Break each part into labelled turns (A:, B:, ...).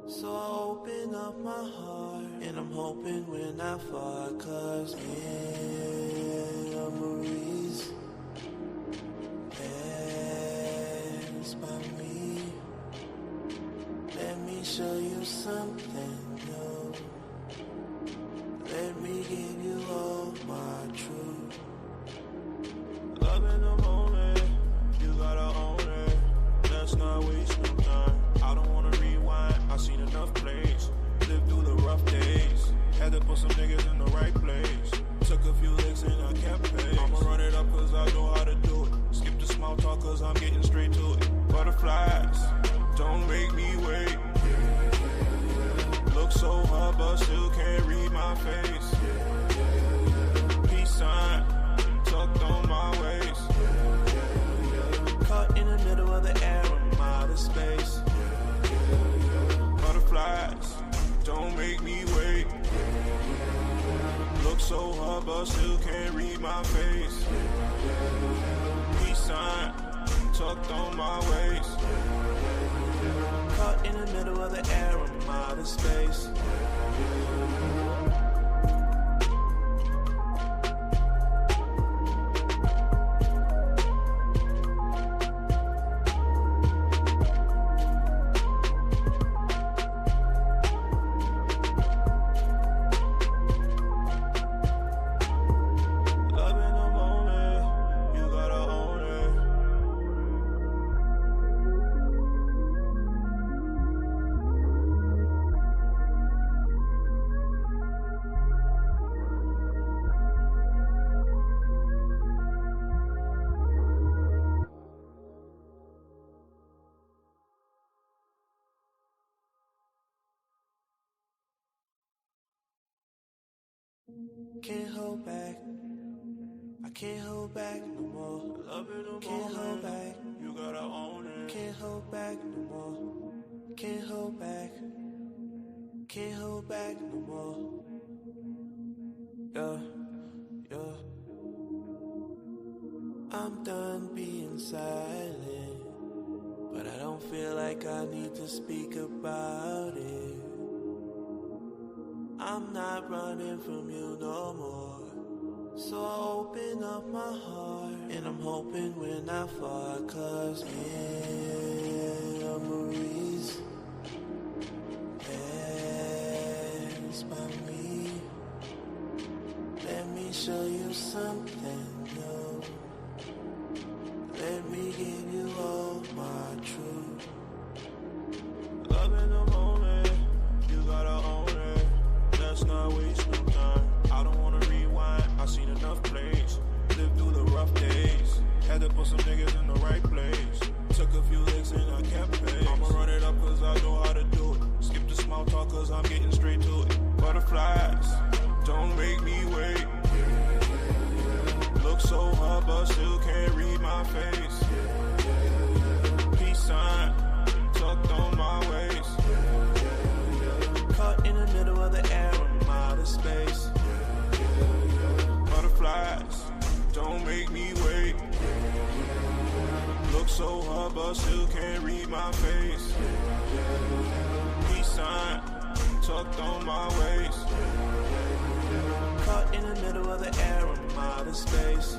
A: So I open up my heart, and I'm hoping we're not far, 'cause memories pass by me. Let me show you something new. Let me give you all my truth. Love in the moment, you gotta own it. Let's not waste no time. I don't wanna rewind, I've seen enough plays. Lived through the rough days. Had to put some niggas in the right place. Took a few licks and I kept pace. I'ma run it up 'cause I know how to do it. Skip the small talk 'cause I'm getting straight to it. Butterflies, don't make me wait. Look so hard but still can't read my face. Peace sign, tucked on my waist. Caught in the middle of the air, I'm out of space. Butterflies, don't make me wait. Look so hard but still can't read my face. Peace sign, tucked on my waist. Caught in the middle of the air, I'm out of space. Can't hold back, I can't hold back no more. Love in the can't hold back, you gotta own it. Can't hold back no more. Can't hold back, can't hold back no more. Yeah, yeah. I'm done being silent, but I don't feel like I need to speak about it. I'm not running from you no more. So I open up my heart, and I'm hoping we're not far, 'cause memories pass by me. Let me show you something new. Let me give you all my truth. Love in the moment, you gotta own it. Let's not waste no time. I don't wanna rewind, I've seen enough plays. Lived through the rough days. Had to put some niggas in the right place. Took a few licks and I kept pace. I'ma run it up 'cause I know how to do it. Skip the small talk 'cause I'm getting straight to it. Butterflies, don't make me wait. Look so hard but still can't read my face. Peace sign, tucked on my waist. Caught in the middle of the air, I'm out of space. Butterflies, don't make me wait. Look so hard but still can't read my face. Peace sign, tucked on my waist. Caught in the middle of the air, I'm out of space.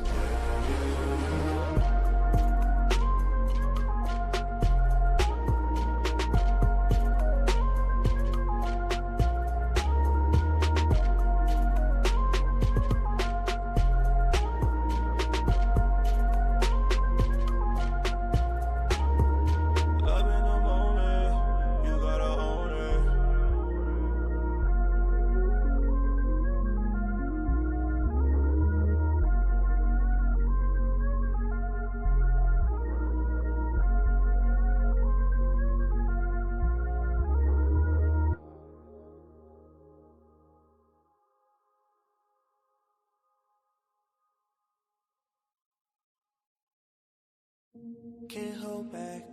A: Can't hold back,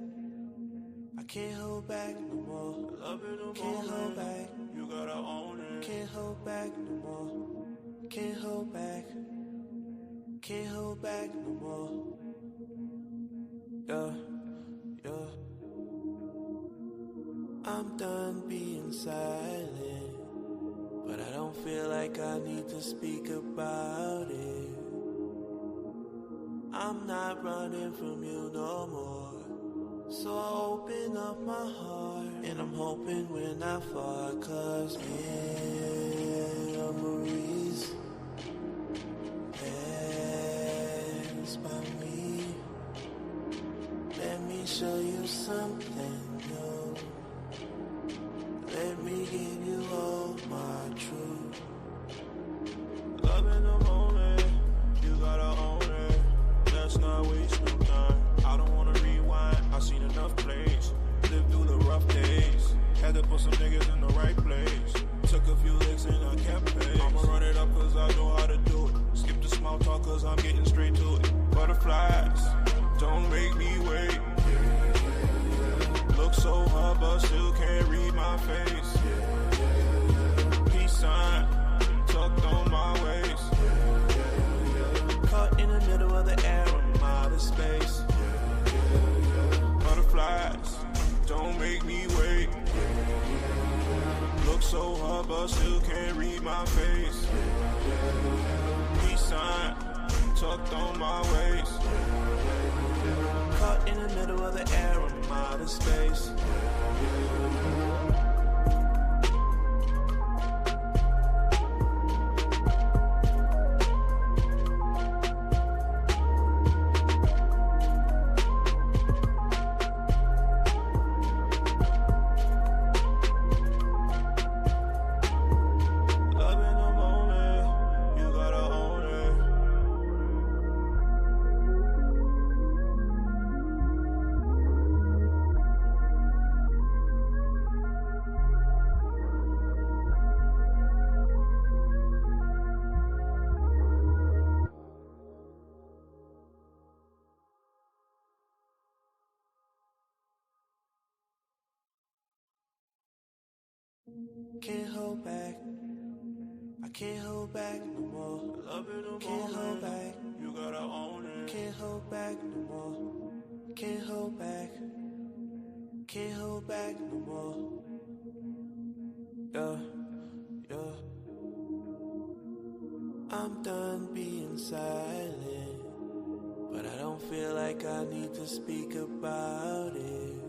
A: I can't hold back no more. Love in the can't hold back, you gotta own it. Can't hold back no more. Can't hold back, can't hold back no more. Yeah, yeah. I'm done being silent, but I don't feel like I need to speak about it. I'm not running from you no more, so I open up my heart, and I'm hoping we're not far, 'cause memories pass by me. Let me show you something new. Let me give you all my truth. Love in the moment, you gotta own it. Let's not waste no time. I don't wanna rewind, I've seen enough plays. Lived through the rough days. Had to put some niggas in the right place. Took a few licks and I kept pace. I'ma run it up 'cause I know how to do it. Skip the small talk 'cause I'm getting straight to it. Butterflies, don't make me wait. Look so hard but still can't read my face. Peace sign, tucked on my waist. Caught in the middle of the air, I'm out of space. Butterflies, don't make me wait. Look so hard but still can't read my face. Peace sign, tucked on my waist. Caught in the middle of the air, I'm out of space. Can't hold back, I can't hold back no more. Love in the can't moment, hold back, you gotta own it. Can't hold back no more, can't hold back, can't hold back no more. Yeah, yeah. I'm done being silent, but I don't feel like I need to speak about it.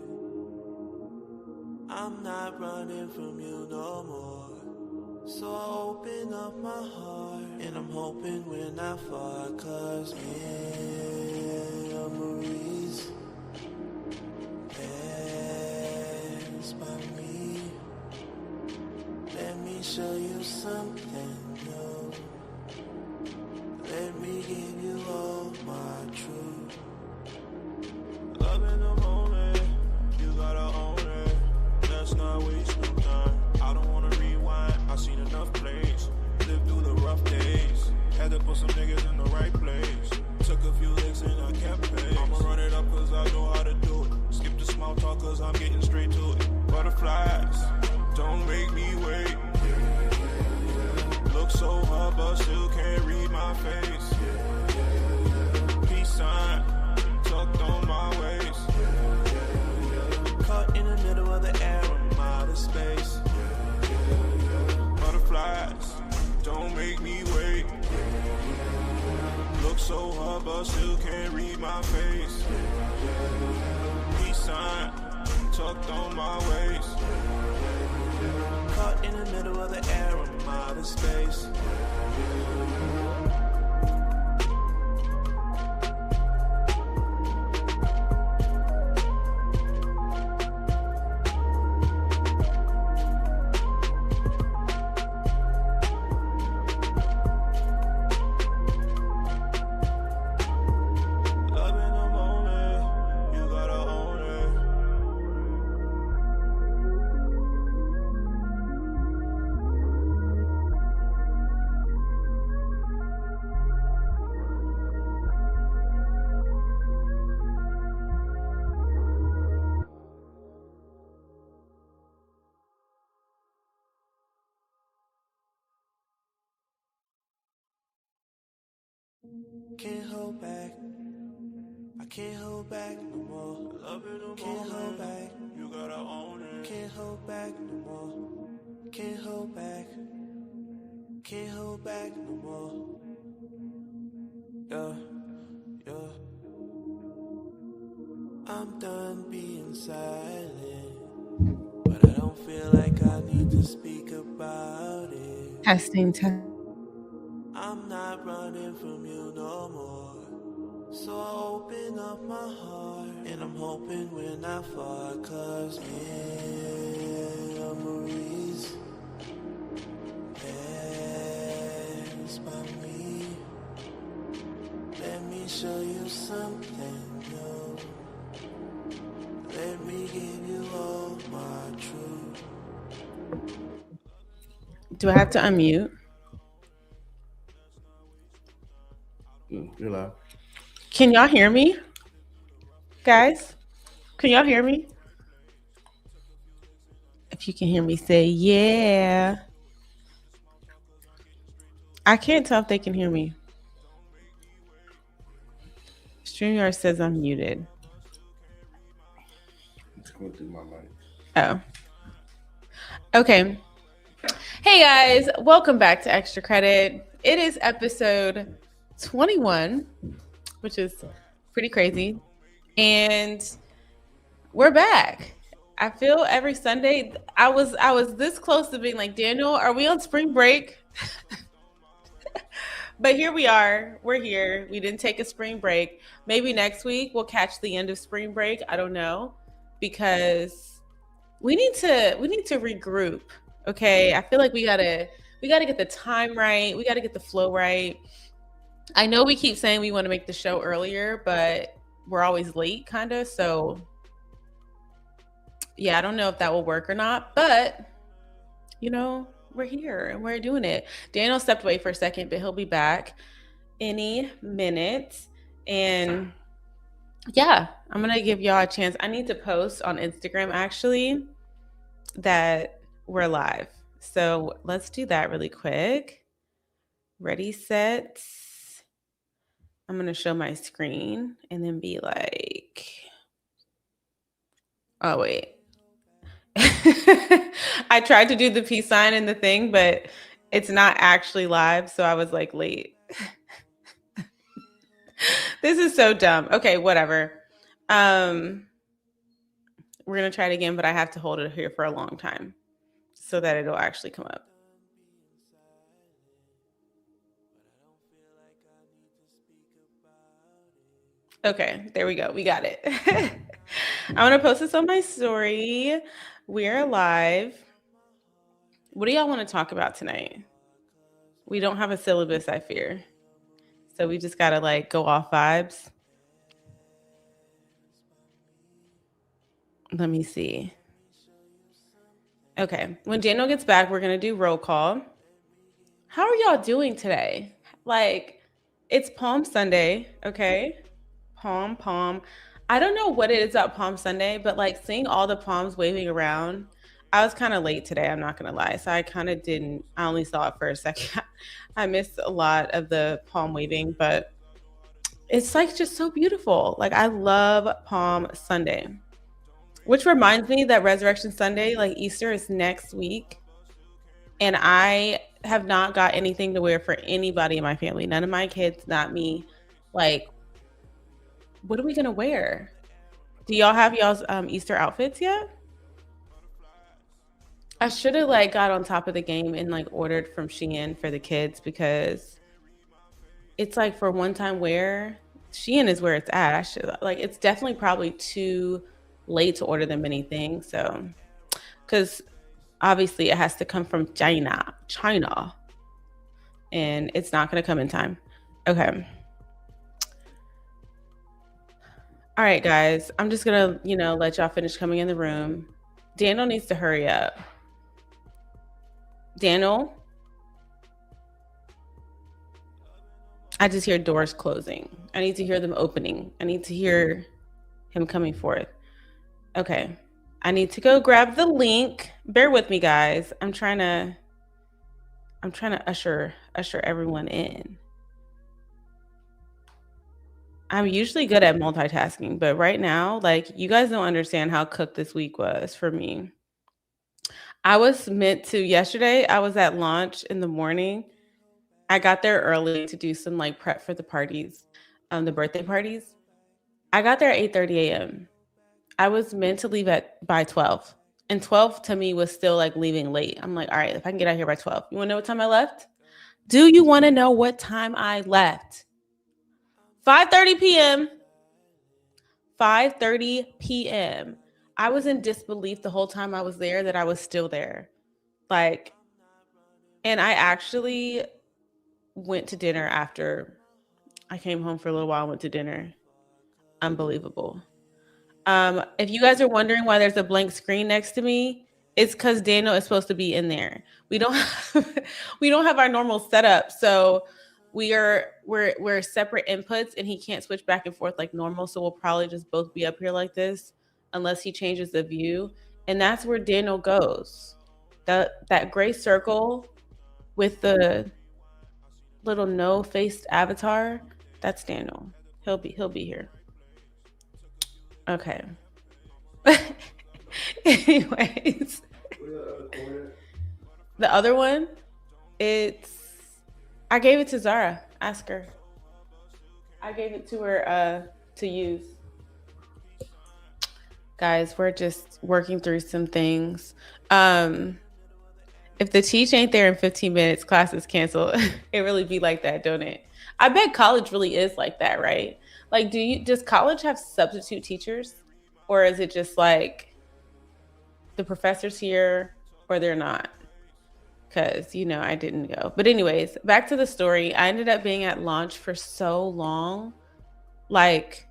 A: I'm not running from you no more, so I open up my heart, and I'm hoping we're not far, 'cause memories pass by me. Let me show you something new. Let me give you all my truth. Love in the moment, you gotta own it. Let's not waste no time. I don't wanna rewind, I've seen enough plays. Lived through the rough days. Had to put some niggas in the right place. Took a few licks and I kept pace. I'ma run it up 'cause I know how to do it. Skip the small talk 'cause I'm getting straight to it. Butterflies, don't make me wait. Look so hard but still can't read my face. Peace sign, tucked on my waist. Caught in the middle of the air, I'm out of space. Butterflies, don't make me wait. Look so hard but still can't read my face. Peace sign, tucked on my waist. Caught in the middle of the air, I'm out of space. Can't hold back, I can't hold back no more. Love it no more. Can't hold back. You gotta own it. Can't hold back no more. Can't hold back. Can't hold back no more. Yeah, yeah. I'm done being silent, but I don't feel like I need to speak about it.
B: Testing.
A: I'm not running from you no more. So I open up my heart, and I'm hoping we're not far, 'cause memories pass by me. Let me show you something new. Let me give you all my truth.
B: Do I have to unmute?
C: You're loud.
B: Can y'all hear me? Guys, can y'all hear me? If you can hear me, say yeah. I can't tell if they can hear me. StreamYard says I'm muted.
C: It's going through my mic.
B: Oh. Okay. Hey guys, welcome back to Extra Credit. It is episode 21, which is pretty crazy. And we're back. I feel every Sunday I was this close to being like, Daniel, are we on spring break? But here we are. We're here. We didn't take a spring break. Maybe next week we'll catch the end of spring break. I don't know, because we need to regroup. Okay, I feel like we gotta get the time right. We gotta get the flow right. I know we keep saying we want to make the show earlier, but we're always late, kind of. So yeah, I don't know if that will work or not, but you know, we're here and we're doing it. Daniel stepped away for a second, but he'll be back any minute. And yeah, I'm gonna give y'all a chance. I need to post on Instagram actually that we're live. So let's do that really quick. Ready, set. I'm gonna show my screen and then be like, oh wait. I tried to do the peace sign in the thing, but it's not actually live. So I was like late. This is so dumb. Okay, whatever. We're going to try it again, but I have to hold it here for a long time so that it'll actually come up. Okay, there we go. We got it. I'm going to post this on my story. We're live. What do y'all want to talk about tonight? We don't have a syllabus, I fear. So we just got to like go off vibes. Let me see. Okay, when Daniel gets back, we're going to do roll call. How are y'all doing today? Like, it's Palm Sunday, okay? Palm. I don't know what it is about Palm Sunday, but like seeing all the palms waving around, I was kind of late today, I'm not going to lie. So I kind of didn't, I only saw it for a second. I missed a lot of the palm waving, but it's like just so beautiful. Like, I love Palm Sunday, which reminds me that Resurrection Sunday, like Easter, is next week. And I have not got anything to wear for anybody in my family. None of my kids, not me. Like, what are we gonna wear? Do y'all have y'all's Easter outfits yet? I should have like got on top of the game and like ordered from Shein for the kids, because it's like for one-time wear, Shein is where it's at. I should like, it's definitely probably too late to order them anything. So, because obviously it has to come from China, and it's not going to come in time. Okay. All right, guys, I'm just going to, let y'all finish coming in the room. Daniel needs to hurry up. Daniel? I just hear doors closing. I need to hear them opening. I need to hear him coming forth. Okay. I need to go grab the link. Bear with me, guys. I'm trying to usher everyone in. I'm usually good at multitasking, but right now, like, you guys don't understand how cooked this week was for me. I was meant to yesterday, I was at launch in the morning. I got there early to do some like prep for the parties, the birthday parties. I got there at 8:30 a.m. I was meant to leave at by 12. And 12 to me was still like leaving late. I'm like, all right, if I can get out here by 12. You want to know what time I left? Do you want to know what time I left? 5:30 p.m. 5:30 p.m. I was in disbelief the whole time I was there that I was still there. Like, and I actually went to dinner after I came home for a little while, went to dinner. Unbelievable. If you guys are wondering why there's a blank screen next to me, it's because Daniel is supposed to be in there. We don't have, we don't have our normal setup, so we're separate inputs, and he can't switch back and forth like normal. So we'll probably just both be up here like this, unless he changes the view, and that's where Daniel goes. That gray circle with the little no-faced avatar, that's Daniel. He'll be here. Okay. Anyways, the other one, it's I gave it to Zara. Ask her. I gave it to her to use. Guys, we're just working through some things. If the teach ain't there in 15 minutes, class is canceled. It really be like that, don't it? I bet college really is like that, right? Like, does college have substitute teachers? Or is it just like the professor's here or they're not? Because, I didn't go. But anyways, back to the story. I ended up being at launch for so long. Like,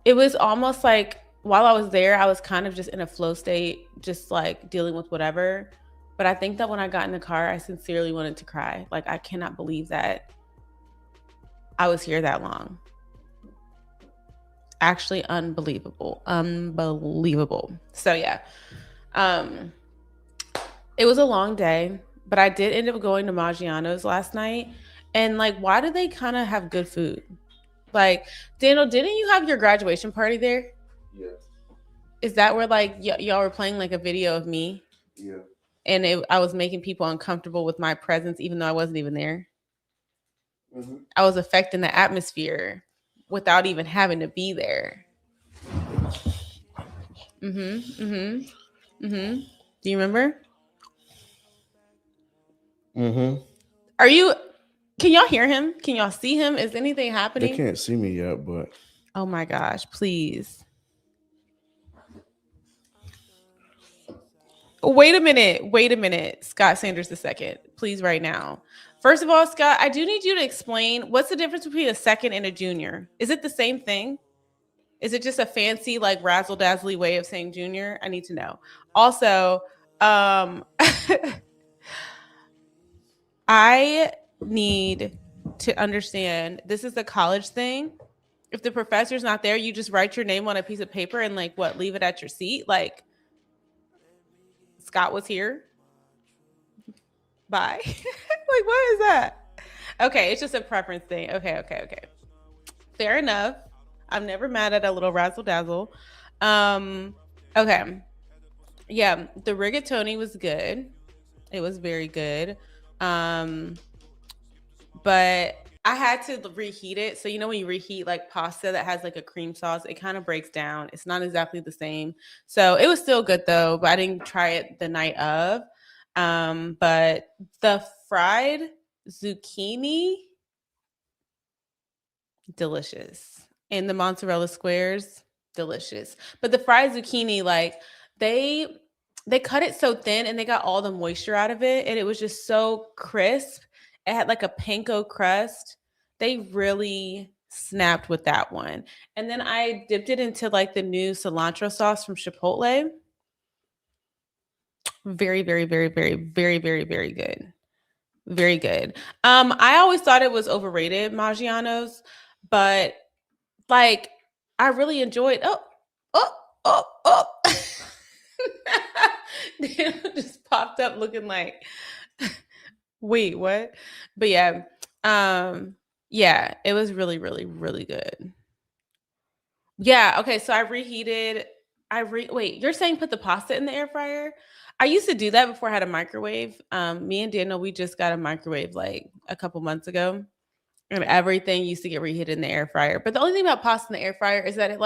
B: it was almost like while I was there, I was kind of just in a flow state, just like dealing with whatever. But I think that when I got in the car, I sincerely wanted to cry. Like, I cannot believe that I was here that long. Actually, unbelievable. So yeah. It was a long day, but I did end up going to Maggiano's last night. And like, why do they kind of have good food? Like, Daniel, didn't you have your graduation party there?
C: Yeah.
B: Is that where like y'all were playing like a video of me?
C: Yeah.
B: And I was making people uncomfortable with my presence, even though I wasn't even there.
C: Mm-hmm.
B: I was affecting the atmosphere without even having to be there. Do you remember? Can y'all hear him? Can y'all see him? Is anything happening?
C: They can't see me yet, but
B: oh my gosh, please. Wait a minute. Scott Sanders II, please, right now. First of all, Scott, I do need you to explain what's the difference between a second and a junior. Is it the same thing? Is it just a fancy, like, razzle-dazzly way of saying junior? I need to know. Also, I need to understand, this is the college thing. If the professor's not there, you just write your name on a piece of paper and like what, leave it at your seat? Like, Scott was here. Bye. Like, what is that? Okay, it's just a preference thing. Okay. Fair enough. I'm never mad at a little razzle dazzle. Okay. Yeah, the rigatoni was good. It was very good. But I had to reheat it. So, when you reheat like pasta that has like a cream sauce, it kind of breaks down. It's not exactly the same. So it was still good though, but I didn't try it the night of. But the fried zucchini, delicious. And the mozzarella squares, delicious. But the fried zucchini, like they cut it so thin and they got all the moisture out of it. And it was just so crisp. It had like a panko crust. They really snapped with that one. And then I dipped it into like the new cilantro sauce from Chipotle. Very, very, very, very, very, very, very good. Very good. I always thought it was overrated, Maggiano's, but like I really enjoyed. Oh. Daniel just popped up looking like, wait, what? But yeah, Yeah, it was really, really, really good. Yeah, okay, so I reheated wait, you're saying put the pasta in the air fryer? I used to do that before I had a microwave. Me and Daniel, we just got a microwave like a couple months ago, and everything used to get reheated in the air fryer. But the only thing about pasta in the air fryer is that it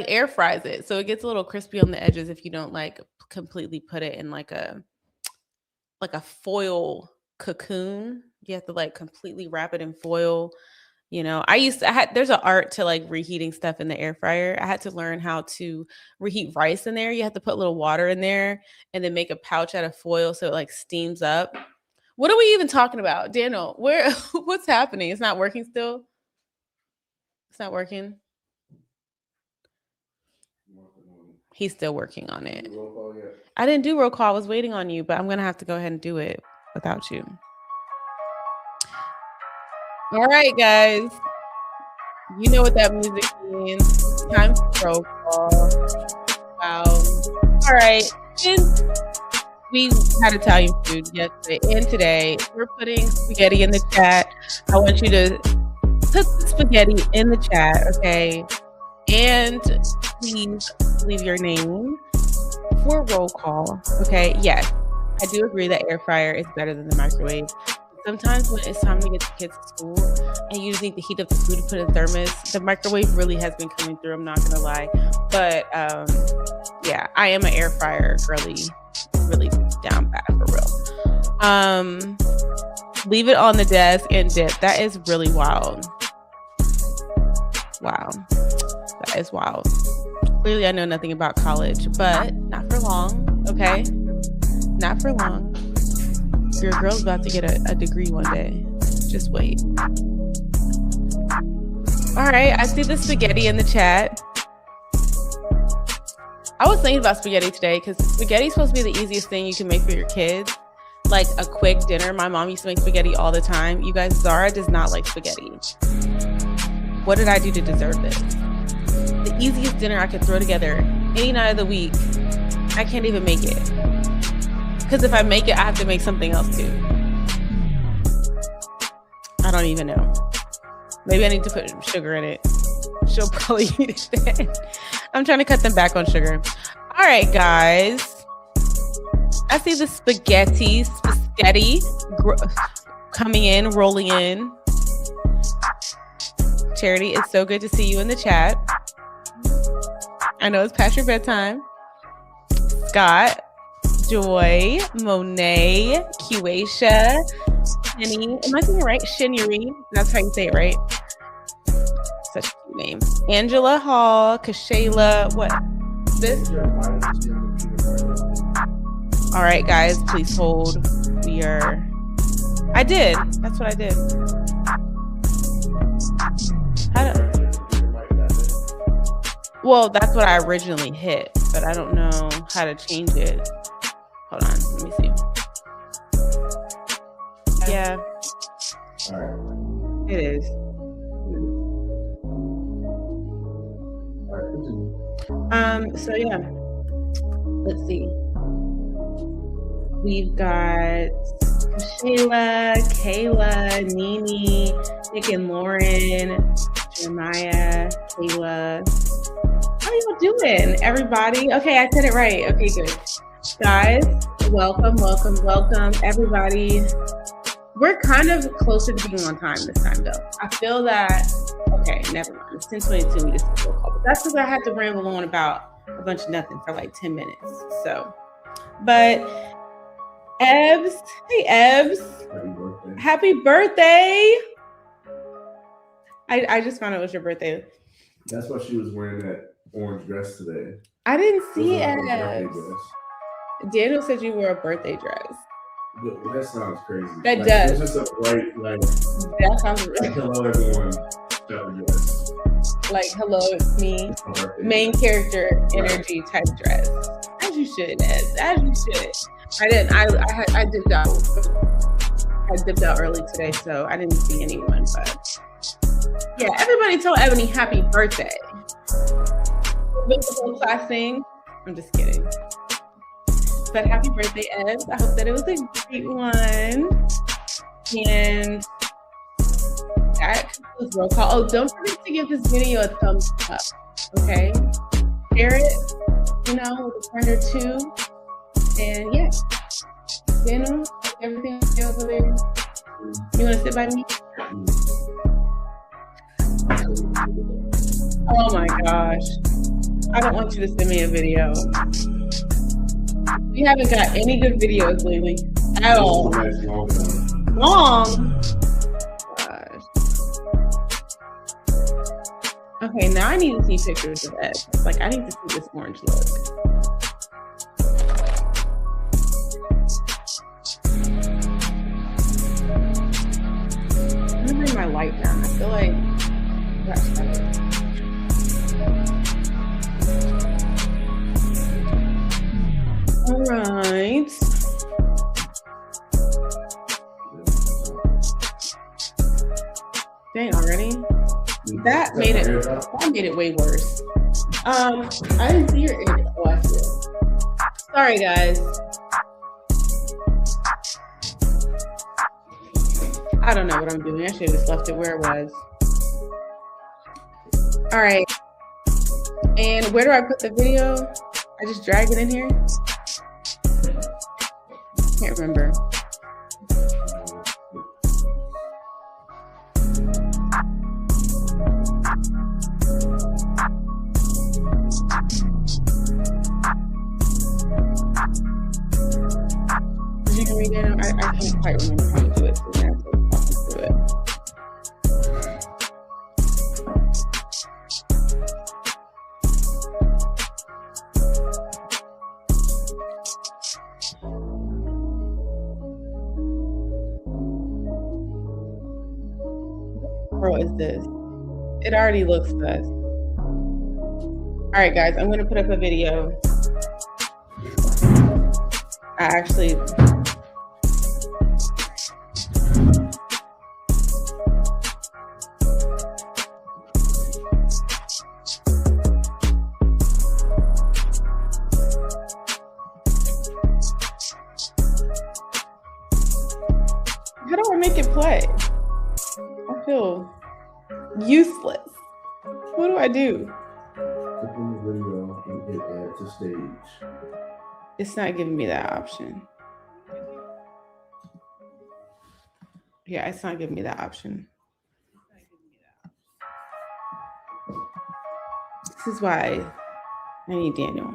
B: air fries it, so it gets a little crispy on the edges if you don't like completely put it in like a foil cocoon. You have to like completely wrap it in foil. There's an art to like reheating stuff in the air fryer. I had to learn how to reheat rice in there. You have to put a little water in there and then make a pouch out of foil so it like steams up. What are we even talking about? Daniel, what's happening? It's not working still? It's not working? He's still working on it. I didn't do roll call. I was waiting on you, but I'm going to have to go ahead and do it without you. All right, guys. You know what that music means. Time for roll call. Wow. All right. Since we had Italian food yesterday and today, we're putting spaghetti in the chat. I want you to put the spaghetti in the chat, okay? And please leave your name for roll call, okay? Yes, I do agree that air fryer is better than the microwave. Sometimes when it's time to get the kids to school and you just need to heat up the food to put in thermos, the microwave really has been coming through, I'm not gonna lie. But yeah, I am an air fryer girly, really down bad for real. Leave it on the desk and dip. That is really wild. Wow, that is wild. Clearly I know nothing about college, but not for long, okay? Not for long. Your girl's about to get a degree one day. Just wait. All right, I see the spaghetti in the chat. I was thinking about spaghetti today because spaghetti is supposed to be the easiest thing you can make for your kids. Like a quick dinner. My mom used to make spaghetti all the time. You guys, Zara does not like spaghetti. What did I do to deserve this? The easiest dinner I could throw together any night of the week. I can't even make it. Because if I make it, I have to make something else too. I don't even know. Maybe I need to put sugar in it. She'll probably eat it then. I'm trying to cut them back on sugar. All right, guys. I see the spaghetti coming in, rolling in. Charity, it's so good to see you in the chat. I know it's past your bedtime. Scott, Joy, Monet, Kiwaisha, Shinny. Am I saying it right? Shinyari. That's how you say it, right? Such a cute name. Angela Hall, Kashayla. What? This? All right, guys, please hold. I did. That's what I did. Well, that's what I originally hit, but I don't know how to change it. Hold on, let me see. Yeah.
C: All right.
B: It is.
C: All right,
B: so yeah. Let's see. We've got Shayla, Kayla, Nini, Nick and Lauren, Jeremiah, Kayla. How are y'all doing, everybody? Okay, I said it right. Okay, good. Guys, welcome, everybody. We're kind of closer to being on time this time, though. I feel that, okay, never mind. It's 10:22, we just did a call. But that's because I had to ramble on about a bunch of nothing for like 10 minutes. So, but Ebbs, hey Ebbs. Happy birthday. I just found out it was your birthday.
C: That's why she was wearing that orange dress today.
B: I didn't see it. Daniel said you wore a birthday dress.
C: That sounds crazy.
B: That does.
C: It's just a bright,
B: that sounds really
C: hello everyone type dress.
B: Like, hello, it's me. Main character energy type dress. As you should, as you should. I didn't. I dipped out. I dipped out early today, so I didn't see anyone. But yeah, everybody told Ebony happy birthday. Whole class thing. I'm just kidding. But happy birthday, Ed. I hope that it was a great one. And That concludes roll call. Oh, don't forget to give this video a thumbs up. Okay, share it. You know, with a friend or two. And yeah, everything okay over there. You want to sit by me? Oh my gosh. I don't want you to send me a video. We haven't got any good videos lately at all. Long? Gosh. Okay, now I need to see pictures of Ed. Like, I need to see this orange look. I'm gonna bring my light down. I feel like that's better. All right. Dang, already? That made it way worse. I didn't see your ear. Oh, I see it. Sorry, guys. I don't know what I'm doing. I should have just left it where it was. All right. And where do I put the video? I just drag it in here? Can't remember. You can read it. I can't quite remember how to do it. So I'm going to have to walk you through it. What is this? It already looks good. All right, guys, I'm going to put up a video. I actually... How do I make it play? I feel useless. What do I do?
C: Click on the video and hit add to stage.
B: It's not giving me that option. Yeah, it's not giving me that option. This is why I need Daniel.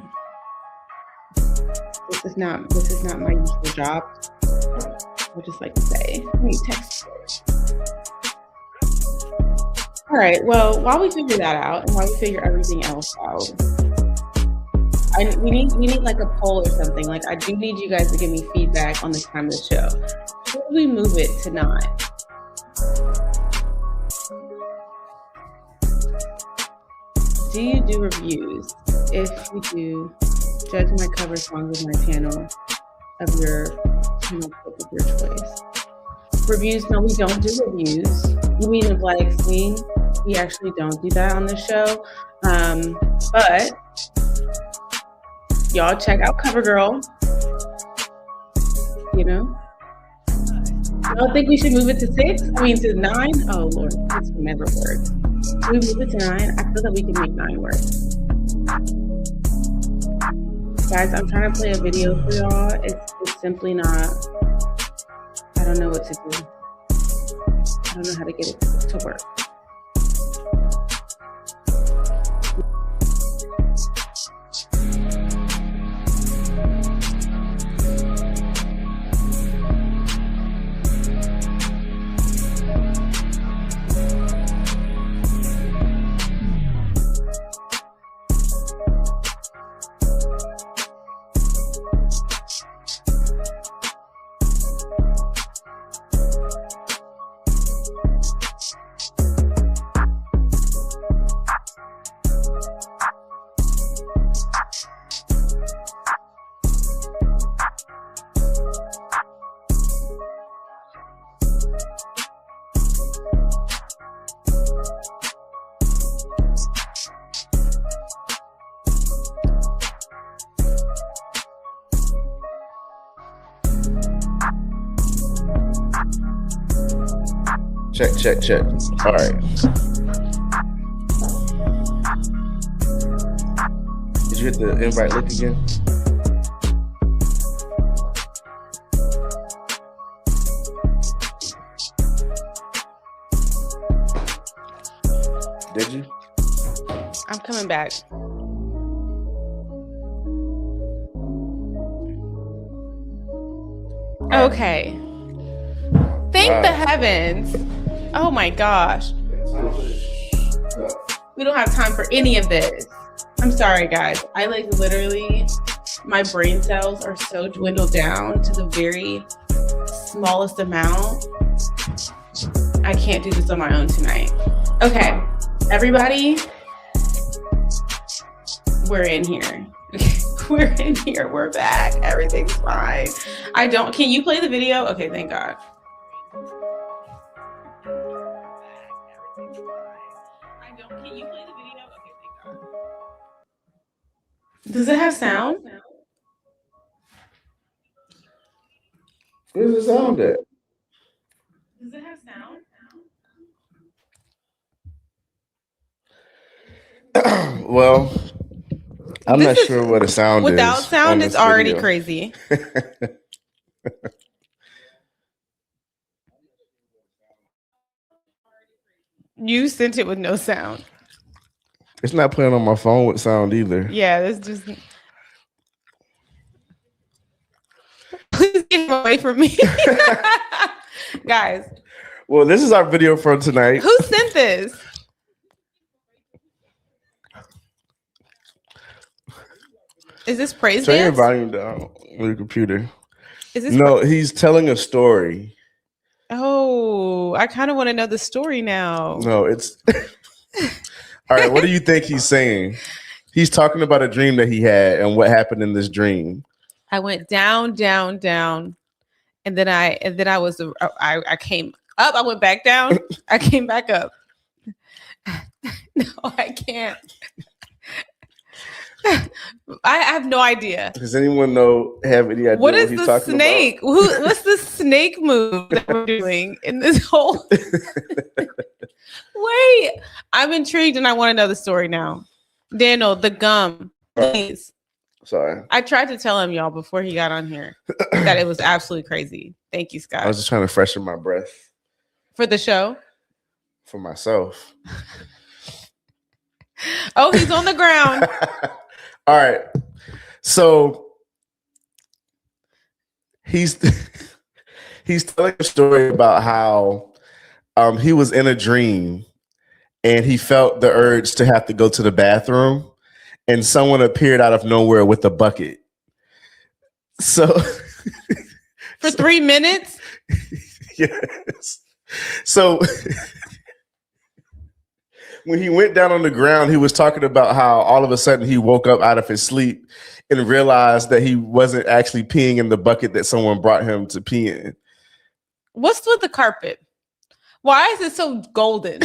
B: This is not my usual job. I just like to say, I need text. All right, well, while we figure that out and while we figure everything else out, we need like a poll or something. Like, I do need you guys to give me feedback on the time of the show. Should we move it to 9? Do you do reviews? If you do, judge my cover songs with my channel of your channel of your choice. Reviews? No, we don't do reviews. You mean of like sing? We actually don't do that on the show. But y'all check out CoverGirl. You know? I don't think we should move it to 6. I mean to 9. Oh Lord, this will never work. Can we move it to 9? I feel that we can make 9 work. Guys, I'm trying to play a video for y'all. It's simply not. I don't know what to do. I don't know how to get it to work.
D: Check. All right. Did you hit the invite link again? Did you?
B: I'm coming back. Okay. Thank the heavens. Oh my gosh. We don't have time for any of this. I'm sorry, guys. I literally, my brain cells are so dwindled down to the very smallest amount. I can't do this on my own tonight. Okay, everybody, we're in here. We're in here. We're back. Everything's fine. Can you play the video? Okay, thank God. Can you play the video? Okay, thank God. Does it have sound?
D: Where's the sound at?
B: Does it have sound?
D: Well, I'm not sure what a sound is.
B: Without sound, it's already crazy. You sent it with no sound.
D: It's not playing on my phone with sound either.
B: Yeah, that's just. Please get him away from me. Guys.
D: Well, this is our video for tonight.
B: Who sent this? Is this praise
D: Turn your
B: dance?
D: volume down on your computer.
B: Is this
D: No, he's telling a story.
B: Oh, I kind of want to know the story now.
D: No, it's all right. What do you think he's saying? He's talking about a dream that he had and what happened in this dream.
B: I went down, down, down, and then I came up. I went back down. I came back up. No, I can't. I have no idea.
D: Does anyone have any idea
B: what is
D: he's
B: the
D: talking
B: snake?
D: about?
B: What's the snake move that we're doing in this whole? Wait, I'm intrigued and I want to know the story now. Daniel, the gum, please.
D: Sorry,
B: I tried to tell him, y'all, before he got on here that it was absolutely crazy. Thank you, Scott.
D: I was just trying to freshen my breath
B: for the show. For
D: myself.
B: Oh, he's on the ground.
D: All right. So he's telling a story about how he was in a dream and he felt the urge to have to go to the bathroom and someone appeared out of nowhere with a bucket. So
B: for 3 minutes?
D: Yes. So when he went down on the ground, he was talking about how all of a sudden he woke up out of his sleep and realized that he wasn't actually peeing in the bucket that someone brought him to pee in.
B: What's with the carpet? Why is it so golden?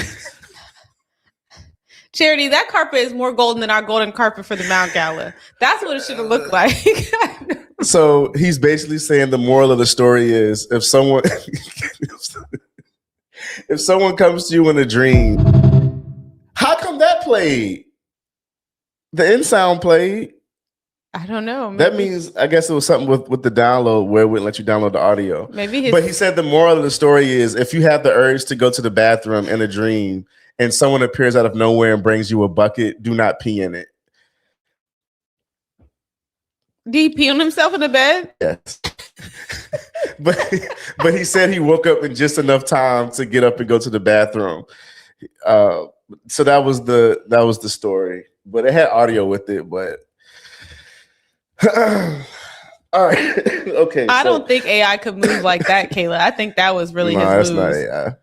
B: Charity, that carpet is more golden than our golden carpet for the Mount Gala. That's what it should have looked like.
D: So he's basically saying the moral of the story is if someone comes to you in a dream, how come that played? The end sound played.
B: I don't know.
D: That means, I guess it was something with the download where it wouldn't let you download the audio. But he said the moral of the story is if you have the urge to go to the bathroom in a dream and someone appears out of nowhere and brings you a bucket, do not pee in it.
B: Did he pee on himself in the bed?
D: Yes. but he said he woke up in just enough time to get up and go to the bathroom. So that was the story. But it had audio with it, but all right. Okay.
B: I don't think AI could move like that, Kayla. I think that was really his moves.
D: Not AI.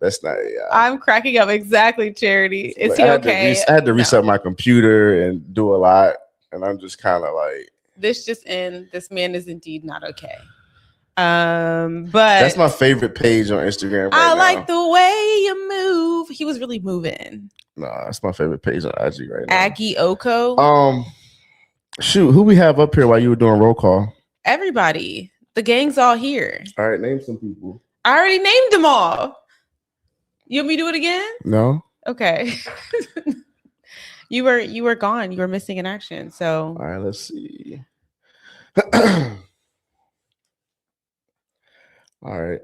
D: That's not AI.
B: I'm cracking up. Exactly, Charity. Is he okay?
D: I had to reset my computer and do a lot, and I'm just kind of like,
B: this just in. This man is indeed not okay. But
D: that's my favorite page on Instagram.
B: I like the way you move. He was really moving.
D: No, that's my favorite page on IG right now.
B: Aggie Oko.
D: Shoot, who we have up here while you were doing roll call?
B: Everybody. The gang's all here.
D: All right, name some people.
B: I already named them all. You want me to do it again?
D: No.
B: Okay. You were gone. You were missing in action. So
D: All right, let's see. All right.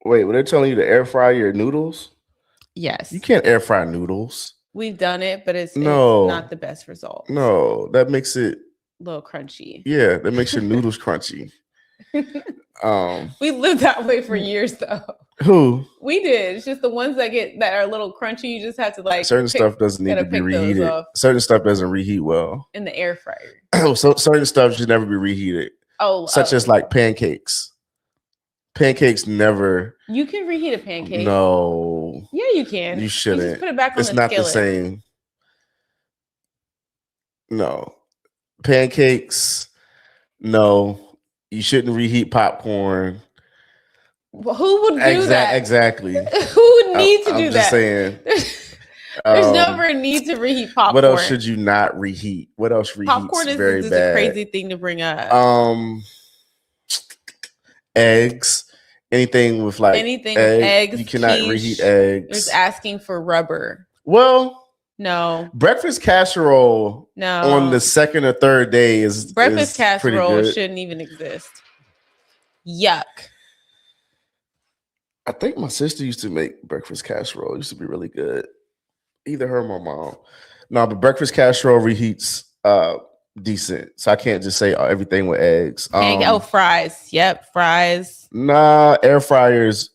D: Wait, were they telling you to air fry your noodles?
B: yes,
D: You can't air fry noodles.
B: we've done it, but it's
D: No.
B: not the best result.
D: No, that makes it.
B: A little crunchy.
D: Yeah, that makes your noodles crunchy.
B: We lived that way for years, though.
D: Who?
B: We did. It's just the ones that are a little crunchy. You just have to like
D: Certain stuff doesn't need
B: gotta
D: to be
B: pick those
D: reheated.
B: off.
D: Certain stuff doesn't reheat well.
B: in the air fryer.
D: So certain stuff should never be reheated, such as like pancakes. Pancakes never.
B: you can reheat a pancake.
D: No,
B: Yeah, you can.
D: you
B: You
D: shouldn't.
B: just put it back on
D: It's
B: the
D: not the
B: skillet.
D: same. No, pancakes. No, you shouldn't reheat popcorn.
B: Well, who would do that?
D: Exactly.
B: Who would need to do
D: I'm just
B: that?
D: saying.
B: There's never a need to reheat popcorn.
D: What else should you not reheat? What else reheats
B: popcorn is
D: very
B: just
D: bad?
B: a crazy thing to bring up.
D: Eggs. Anything with like
B: Anything with eggs.
D: You cannot
B: quiche,
D: reheat eggs.
B: There's asking for rubber.
D: Well,
B: No.
D: breakfast casserole
B: No.
D: on the second or third day is
B: breakfast
D: pretty
B: casserole
D: good.
B: shouldn't even exist. Yuck.
D: I think my sister used to make breakfast casserole. It used to be really good. Either her or my mom. No, but breakfast casserole reheats decent. So I can't just say everything with eggs.
B: Fries. Yep, fries.
D: Nah, air fryers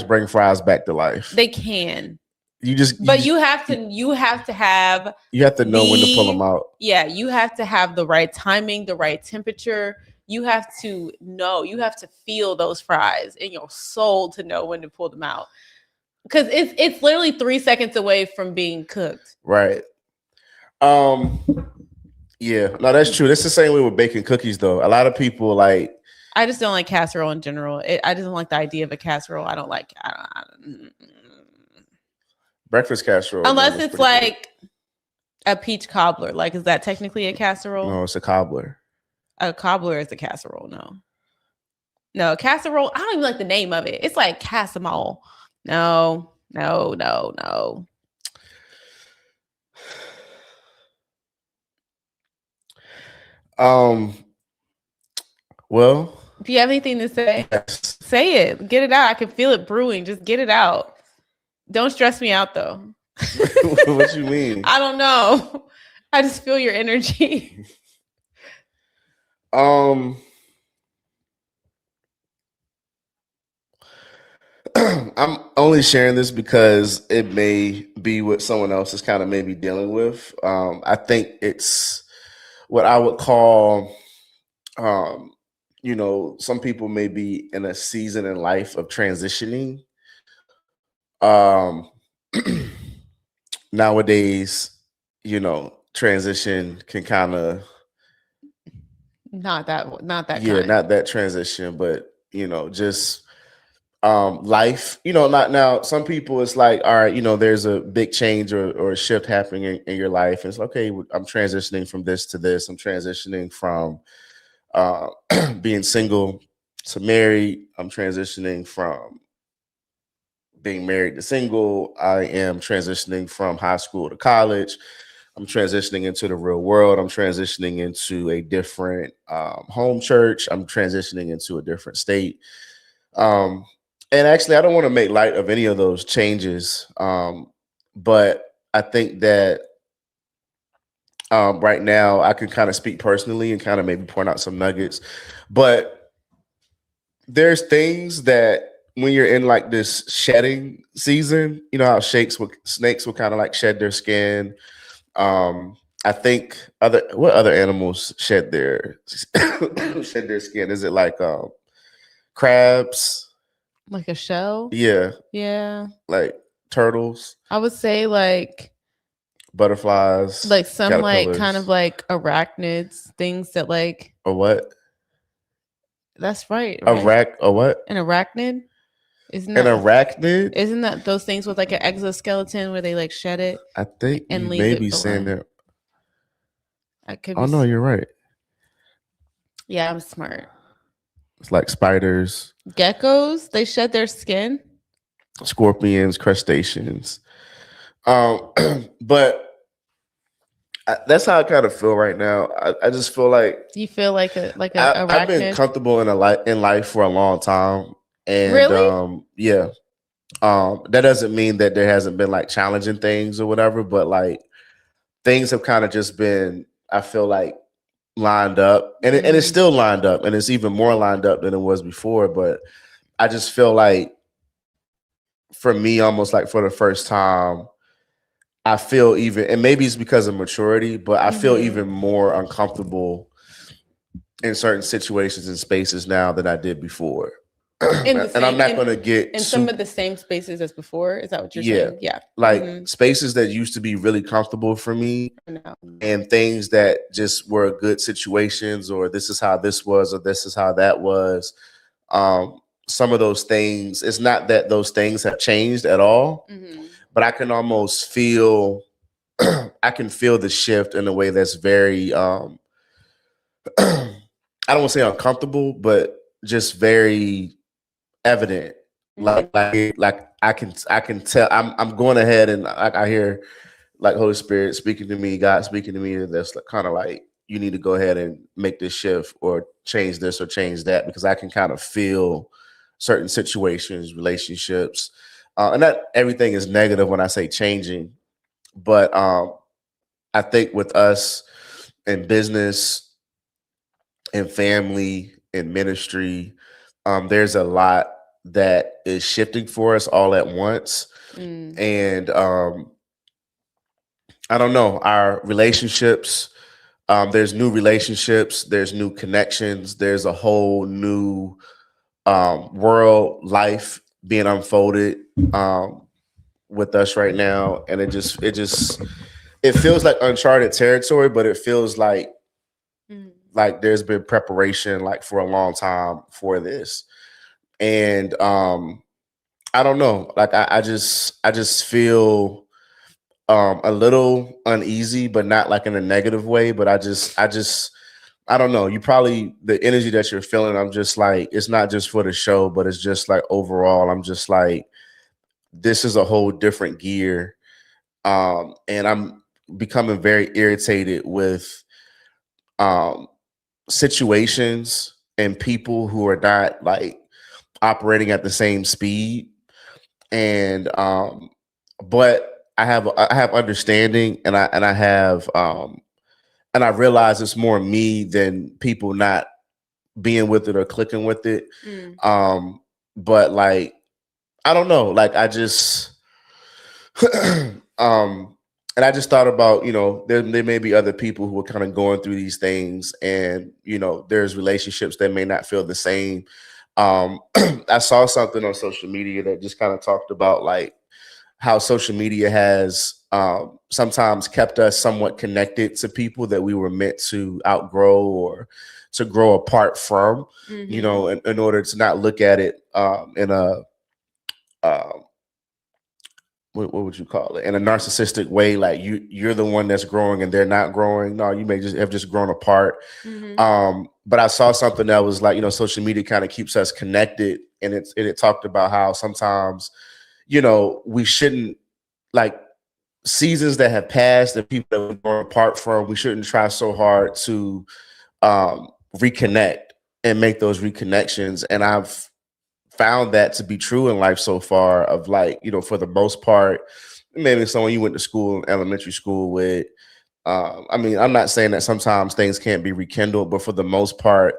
D: bring fries back to life.
B: They can.
D: You
B: have to have
D: you have to know when to pull them out.
B: Yeah, you have to have the right timing, the right temperature. You have to know, you have to feel those fries in your soul to know when to pull them out. Because it's literally 3 seconds away from being cooked.
D: Right. Yeah, no, that's true. That's the same way with baking cookies, though. A lot of people like.
B: I just don't like casserole in general. I just don't like the idea of a casserole. I don't like.
D: Breakfast casserole.
B: Unless it's like a peach cobbler. Like, is that technically a casserole?
D: No, it's a cobbler.
B: A cobbler is a casserole. No, casserole. I don't even like the name of it. It's like casserole. No.
D: Well,
B: if you have anything to say,
D: yes.
B: Say it. Get it out. I can feel it brewing. Just get it out. Don't stress me out, though.
D: What you mean?
B: I don't know. I just feel your energy.
D: I'm only sharing this because it may be what someone else is kind of maybe dealing with. I think it's what I would call, some people may be in a season in life of transitioning. Nowadays, transition can kind of
B: not that
D: kind. Not that transition, but just life. Not now. Some people, it's like, all right, there's a big change or a shift happening in your life, and it's like, okay, I'm transitioning from this to this. I'm transitioning from being single to married. I'm transitioning from being married to single. I am transitioning from high school to college. I'm transitioning into the real world. I'm transitioning into a different home church. I'm transitioning into a different state. And actually, I don't want to make light of any of those changes. But I think that right now I can kind of speak personally and kind of maybe point out some nuggets. But there's things that when you're in like this shedding season, how snakes will kind of like shed their skin. I think what other animals shed their skin? Is it like crabs?
B: Like a shell?
D: Yeah. Like turtles.
B: I would say like
D: butterflies.
B: Like some like kind of like arachnids, things that like
D: a what?
B: That's right.
D: A what?
B: An arachnid?
D: Isn't that an arachnid?
B: Isn't that those things with like an exoskeleton where they like shed it?
D: I think and you may be saying that. No, you're right.
B: Yeah, I'm smart.
D: It's like spiders.
B: Geckos, they shed their skin.
D: scorpions, crustaceans. Um, but that's how I kind of feel right now. I just feel like
B: You feel like a
D: I've been
B: arachnid?
D: comfortable in life for a long time, and
B: Really?
D: yeah, that doesn't mean that there hasn't been like challenging things or whatever, but like things have kind of just been, I feel like, lined up, and it's
B: Mm.
D: still lined up, and it's even more lined up than it was before. But I just feel like, for me, almost like for the first time, I feel even, and maybe it's because of maturity, but I feel
B: Mhm.
D: even more uncomfortable in certain situations and spaces now than I did before.
B: In the
D: And I'm
B: same
D: not going to get
B: in some of the same spaces as before. Is that what you're
D: yeah,
B: saying? Yeah.
D: like
B: Mhm.
D: spaces that used to be really comfortable for me,
B: No.
D: and things that just were good situations, or this is how this was, or this is how that was. Some of those things, it's not that those things have changed at all,
B: Mhm.
D: but I can almost feel I can feel the shift in a way that's very I don't want to say uncomfortable, but just very evident. Like I can tell I'm going ahead, and like I hear like Holy Spirit speaking to me, God speaking to me, that's like, kind of like, you need to go ahead and make this shift or change this or change that, because I can kind of feel certain situations, relationships, and not everything is negative when I say changing, but I think with us in business and family and ministry, there's a lot that is shifting for us all at once.
B: Mm.
D: And I don't know, our relationships, there's new relationships, there's new connections, there's a whole new world life being unfolded um, with us right now. And it feels like uncharted territory, but it feels
B: Mm.
D: like there's been preparation like for a long time for this. And I don't know, like I just feel a little uneasy, but not like in a negative way. But I don't know. You probably, the energy that you're feeling, I'm just like, it's not just for the show, but it's just like overall, I'm just like, this is a whole different gear. And I'm becoming very irritated with um situations and people who are not like operating at the same speed. And but I have understanding, and I have and I realize it's more me than people not being with it or clicking with it.
B: Mm.
D: But like, I don't know, like I just um and I just thought about, there may be other people who are kind of going through these things, and there's relationships that may not feel the same. I saw something on social media that just kind of talked about like how social media has sometimes kept us somewhat connected to people that we were meant to outgrow or to grow apart from,
B: Mhm.
D: in order to not look at it in a uh, what would you call it, in a narcissistic way, like you're the one that's growing and they're not growing. No, you may just have just grown apart.
B: Mhm.
D: But I saw something that was like, social media kind of keeps us connected, and it talked about how sometimes we shouldn't, like, seasons that have passed and people that we've grown apart from, we shouldn't try so hard to reconnect and make those reconnections. And I've found that to be true in life so far, of like, for the most part, maybe someone you went to school, elementary school with. I mean, I'm not saying that sometimes things can't be rekindled, but for the most part,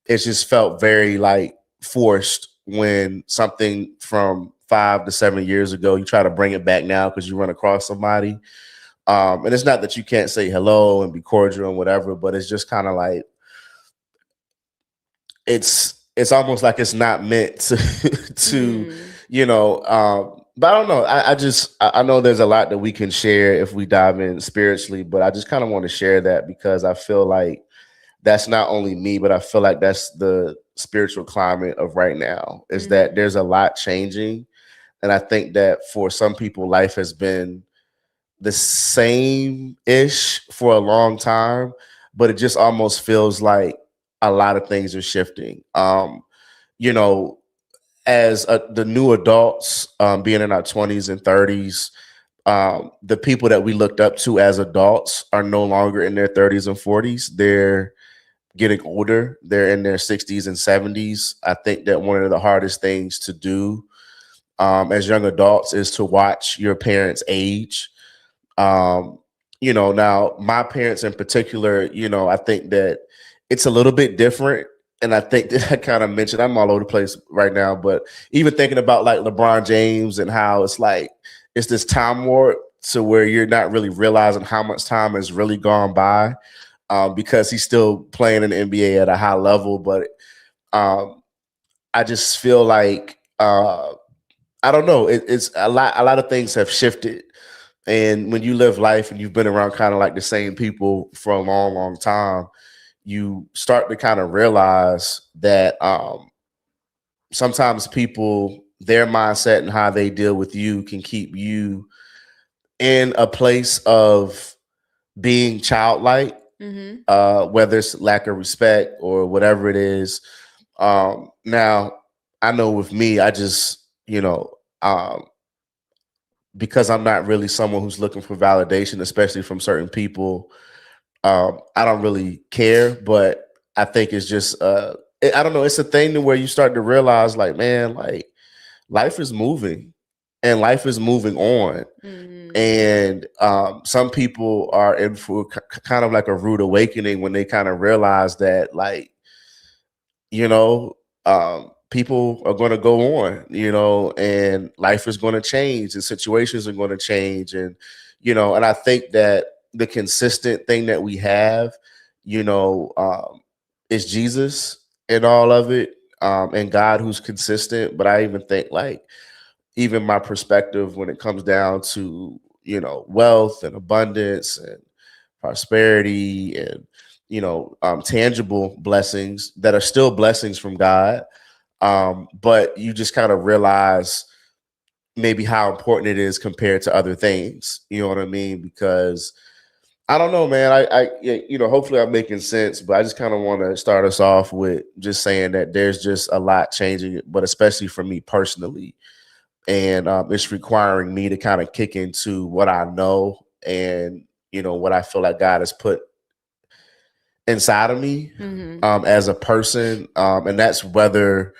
D: it just felt very like forced when something from 5 to 7 years ago, you try to bring it back now because you run across somebody. And it's not that you can't say hello and be cordial and whatever, but it's just kind of like, it's almost like it's not meant to
B: Mm.
D: but I don't know. I know there's a lot that we can share if we dive in spiritually, but I just kind of want to share that because I feel like that's not only me, but I feel like that's the spiritual climate of right now, is that
B: Mhm.
D: there's a lot changing. And I think that for some people, life has been the same ish for a long time, but it just almost feels like a lot of things are shifting. You know, as the new adults, being in our 20s and 30s, the people that we looked up to as adults are no longer in their 30s and 40s. They're getting older. They're in their 60s and 70s. I think that one of the hardest things to do as young adults is to watch your parents age. Um, now my parents in particular, I think that it's a little bit different. And I think that I kind of mentioned, I'm all over the place right now, but even thinking about like LeBron James and how it's like, it's this time warp to where you're not really realizing how much time has really gone by because he's still playing in the NBA at a high level. But I just feel like, I don't know, it's a lot of things have shifted. And when you live life and you've been around kind of like the same people for a long, long time, you start to kind of realize that sometimes people, their mindset and how they deal with you can keep you in a place of being childlike, whether it's lack of respect or whatever it is. Now, I know with me, I just, because I'm not really someone who's looking for validation, especially from certain people, I don't really care. But I think it's just, I don't know, it's a thing to where you start to realize, like, man, like life is moving and life is moving on. And some people are in for kind of like a rude awakening when they kind of realize that, like, people are going to go on, and life is going to change and situations are going to change. And, and I think that the consistent thing that we have, is Jesus in all of it, and God who's consistent. But I even think like, even my perspective when it comes down to, wealth and abundance and prosperity and, tangible blessings that are still blessings from God. But you just kind of realize maybe how important it is compared to other things. You know what I mean? Because I don't know, man. Hopefully I'm making sense, but I just kind of want to start us off with just saying that there's just a lot changing, but especially for me personally. And it's requiring me to kind of kick into what I know and, what I feel like God has put inside of me as a person. And that's whether,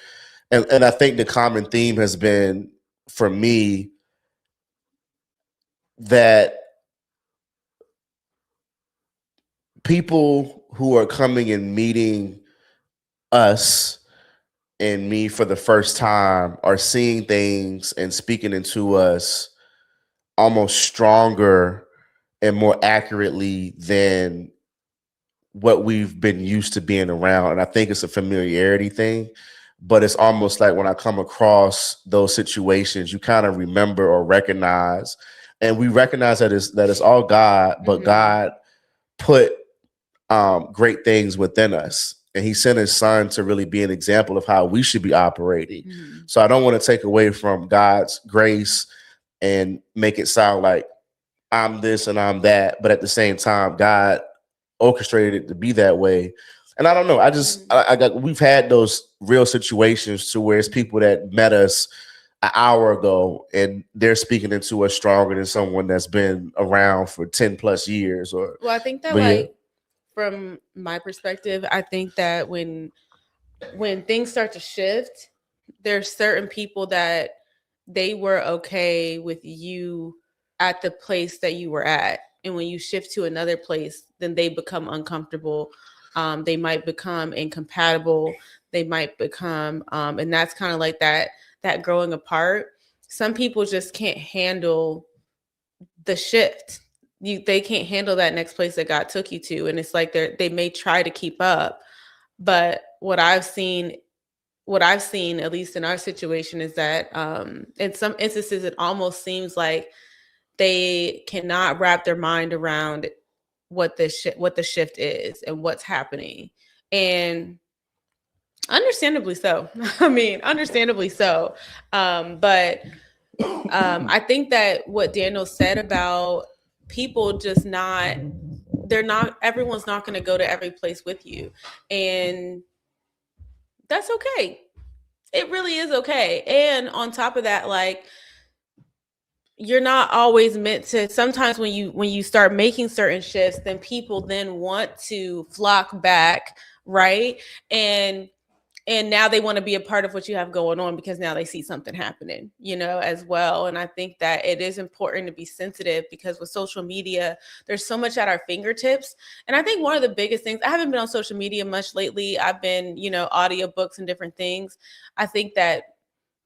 D: and I think the common theme has been for me that people who are coming and meeting us and me for the first time are seeing things and speaking into us almost stronger and more accurately than what we've been used to being around. And I think it's a familiarity thing, but it's almost like when I come across those situations, you kind of remember or recognize, and we recognize that it's all God, but God put great things within us. And he sent his son to really be an example of how we should be operating. So I don't want to take away from God's grace and make it sound like I'm this and I'm that. But at the same time, God orchestrated it to be that way. And I don't know. We've had those real situations to where it's people that met us an hour ago and they're speaking into us stronger than someone that's been around for 10 plus years. Well,
B: I think that from my perspective, I think that when things start to shift, there's certain people that they were okay with you at the place that you were at. And when you shift to another place, then they become uncomfortable. They might become incompatible. They might become, and that's kind of like that growing apart. Some people just can't handle the shift. They can't handle that next place that God took you to. And it's like they may try to keep up. But what I've seen, at least in our situation, is that in some instances, it almost seems like they cannot wrap their mind around what the shift is and what's happening. And understandably so. Understandably so. But I think that what Daniel said about people everyone's not going to go to every place with you. And that's okay. It really is okay. And on top of that, like, you're not always meant to. Sometimes when you start making certain shifts, then people then want to flock back, right? And now they want to be a part of what you have going on because now they see something happening, as well. And I think that it is important to be sensitive because with social media, there's so much at our fingertips. And I think one of the biggest things, I haven't been on social media much lately. I've been, audiobooks and different things. I think that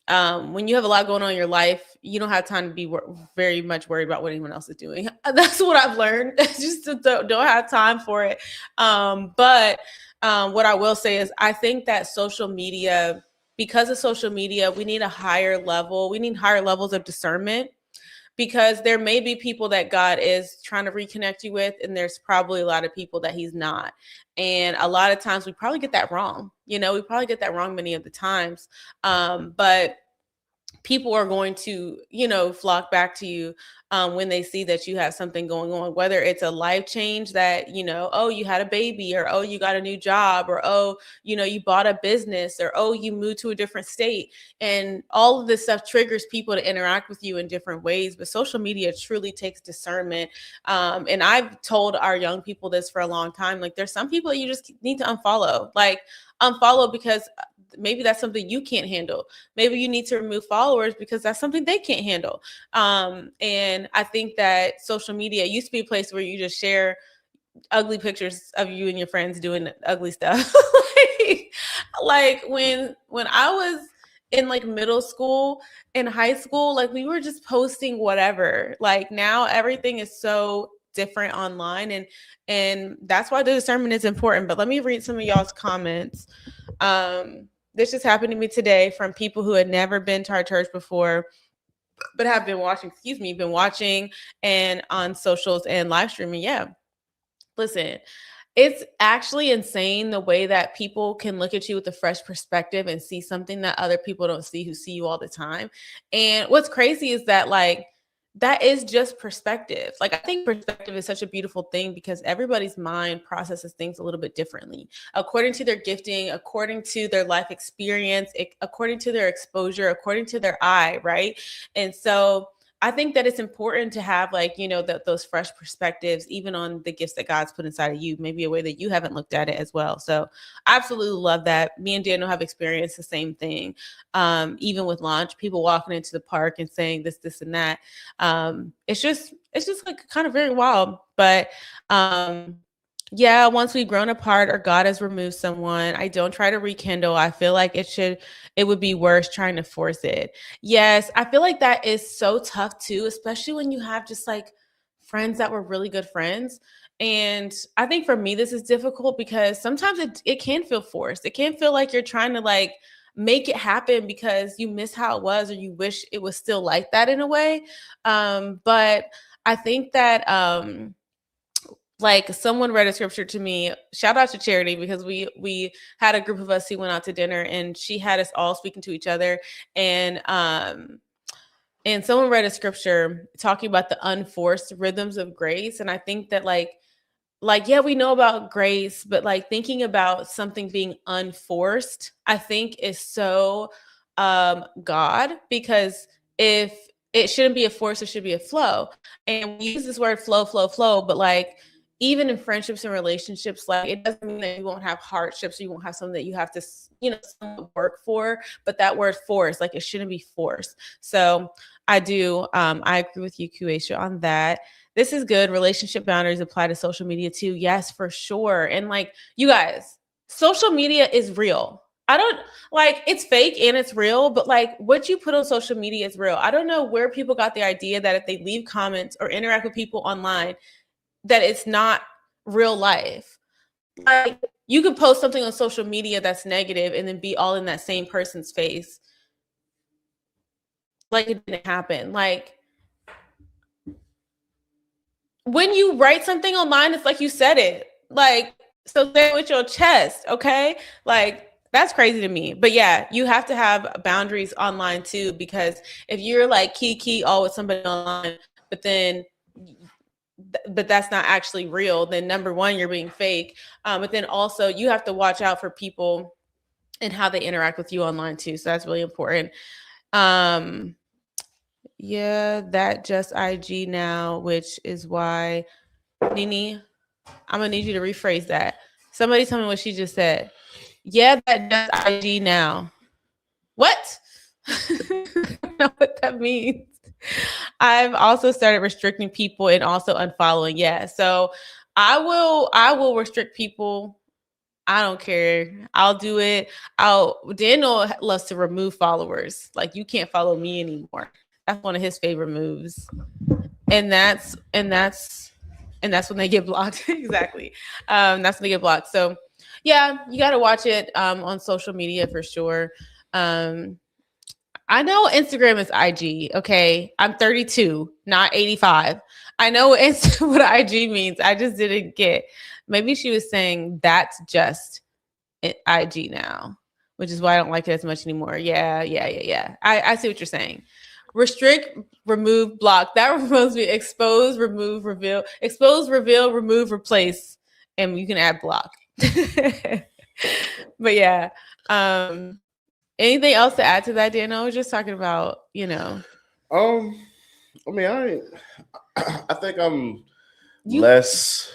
B: when you have a lot going on in your life, you don't have time to be very much worried about what anyone else is doing. That's what I've learned. Just don't have time for it. But what I will say is I think that social media, because of social media, we need higher levels of discernment, because there may be people that God is trying to reconnect you with, and there's probably a lot of people that he's not. And a lot of times we probably get that wrong. We probably get that wrong many of the times. But people are going to, flock back to you when they see that you have something going on, whether it's a life change that, oh, you had a baby, or, oh, you got a new job, or, oh, you bought a business, or, oh, you moved to a different state. And all of this stuff triggers people to interact with you in different ways. But social media truly takes discernment. And I've told our young people this for a long time. Like, there's some people you just need to unfollow, because maybe that's something you can't handle. Maybe you need to remove followers because that's something they can't handle. And I think that social media used to be a place where you just share ugly pictures of you and your friends doing ugly stuff. like when I was in like middle school and high school, like we were just posting whatever. Like now everything is so different online, and that's why the discernment is important. But let me read some of y'all's comments. This just happened to me today from people who had never been to our church before, but have been watching and on socials and live streaming. Yeah. Listen, it's actually insane the way that people can look at you with a fresh perspective and see something that other people don't see, who see you all the time. And what's crazy is that, like, that is just perspective. Like, I think perspective is such a beautiful thing because everybody's mind processes things a little bit differently according to their gifting, according to their life experience, according to their exposure, according to their eye, right? And so I think that it's important to have, like, those fresh perspectives, even on the gifts that God's put inside of you, maybe a way that you haven't looked at it as well. So I absolutely love that. Me and Daniel have experienced the same thing. Even with launch, people walking into the park and saying this, and that. It's just like kind of very wild. But yeah, once we've grown apart or God has removed someone, I don't try to rekindle. I feel like it would be worse trying to force it. Yes, I feel like that is so tough too, especially when you have just like friends that were really good friends. And I think for me, this is difficult because sometimes it can feel forced. It can feel like you're trying to like make it happen because you miss how it was, or you wish it was still like that in a way. But I think that like someone read a scripture to me, shout out to Charity, because we had a group of us who went out to dinner and she had us all speaking to each other. And someone read a scripture talking about the unforced rhythms of grace. And I think that like, yeah, we know about grace, but like thinking about something being unforced, I think is so God, because if it shouldn't be a force, it should be a flow. And we use this word flow, but like, even in friendships and relationships, like it doesn't mean that you won't have hardships, or you won't have something that you have to, work for, but that word force, like it shouldn't be forced. So I agree with you, Kuaisha, on that. This is good. Relationship boundaries apply to social media too. Yes, for sure. And like, you guys, social media is real. I don't like, it's fake and it's real, but like what you put on social media is real. I don't know where people got the idea that if they leave comments or interact with people online, that it's not real life. Like, you could post something on social media that's negative and then be all in that same person's face like it didn't happen. Like, when you write something online, it's like you said it. Like, so say it with your chest, okay? Like, that's crazy to me. But yeah, you have to have boundaries online too, because if you're like key all with somebody online, but that's not actually real, then number one, you're being fake. But then also you have to watch out for people and how they interact with you online too. So that's really important. Yeah, that just IG now, which is why Nini, I'm gonna need you to rephrase that. Somebody tell me what she just said. Yeah, that just IG now. What? I don't know what that means. I've also started restricting people and also unfollowing. Yeah. So I will restrict people. I don't care. I'll do it. Daniel loves to remove followers. Like, you can't follow me anymore. That's one of his favorite moves. And that's when they get blocked. Exactly. That's when they get blocked. So yeah, you got to watch it on social media for sure. I know Instagram is IG. Okay. I'm 32, not 85. I know what IG means. I just didn't get. Maybe she was saying that's just IG now, which is why I don't like it as much anymore. Yeah. I see what you're saying. Restrict, remove, block. That removes me. Expose, remove, reveal. Expose, reveal, remove, replace. And you can add block. But yeah. Anything else to add to that, Dan? I was just talking about,
D: I mean, I think I'm less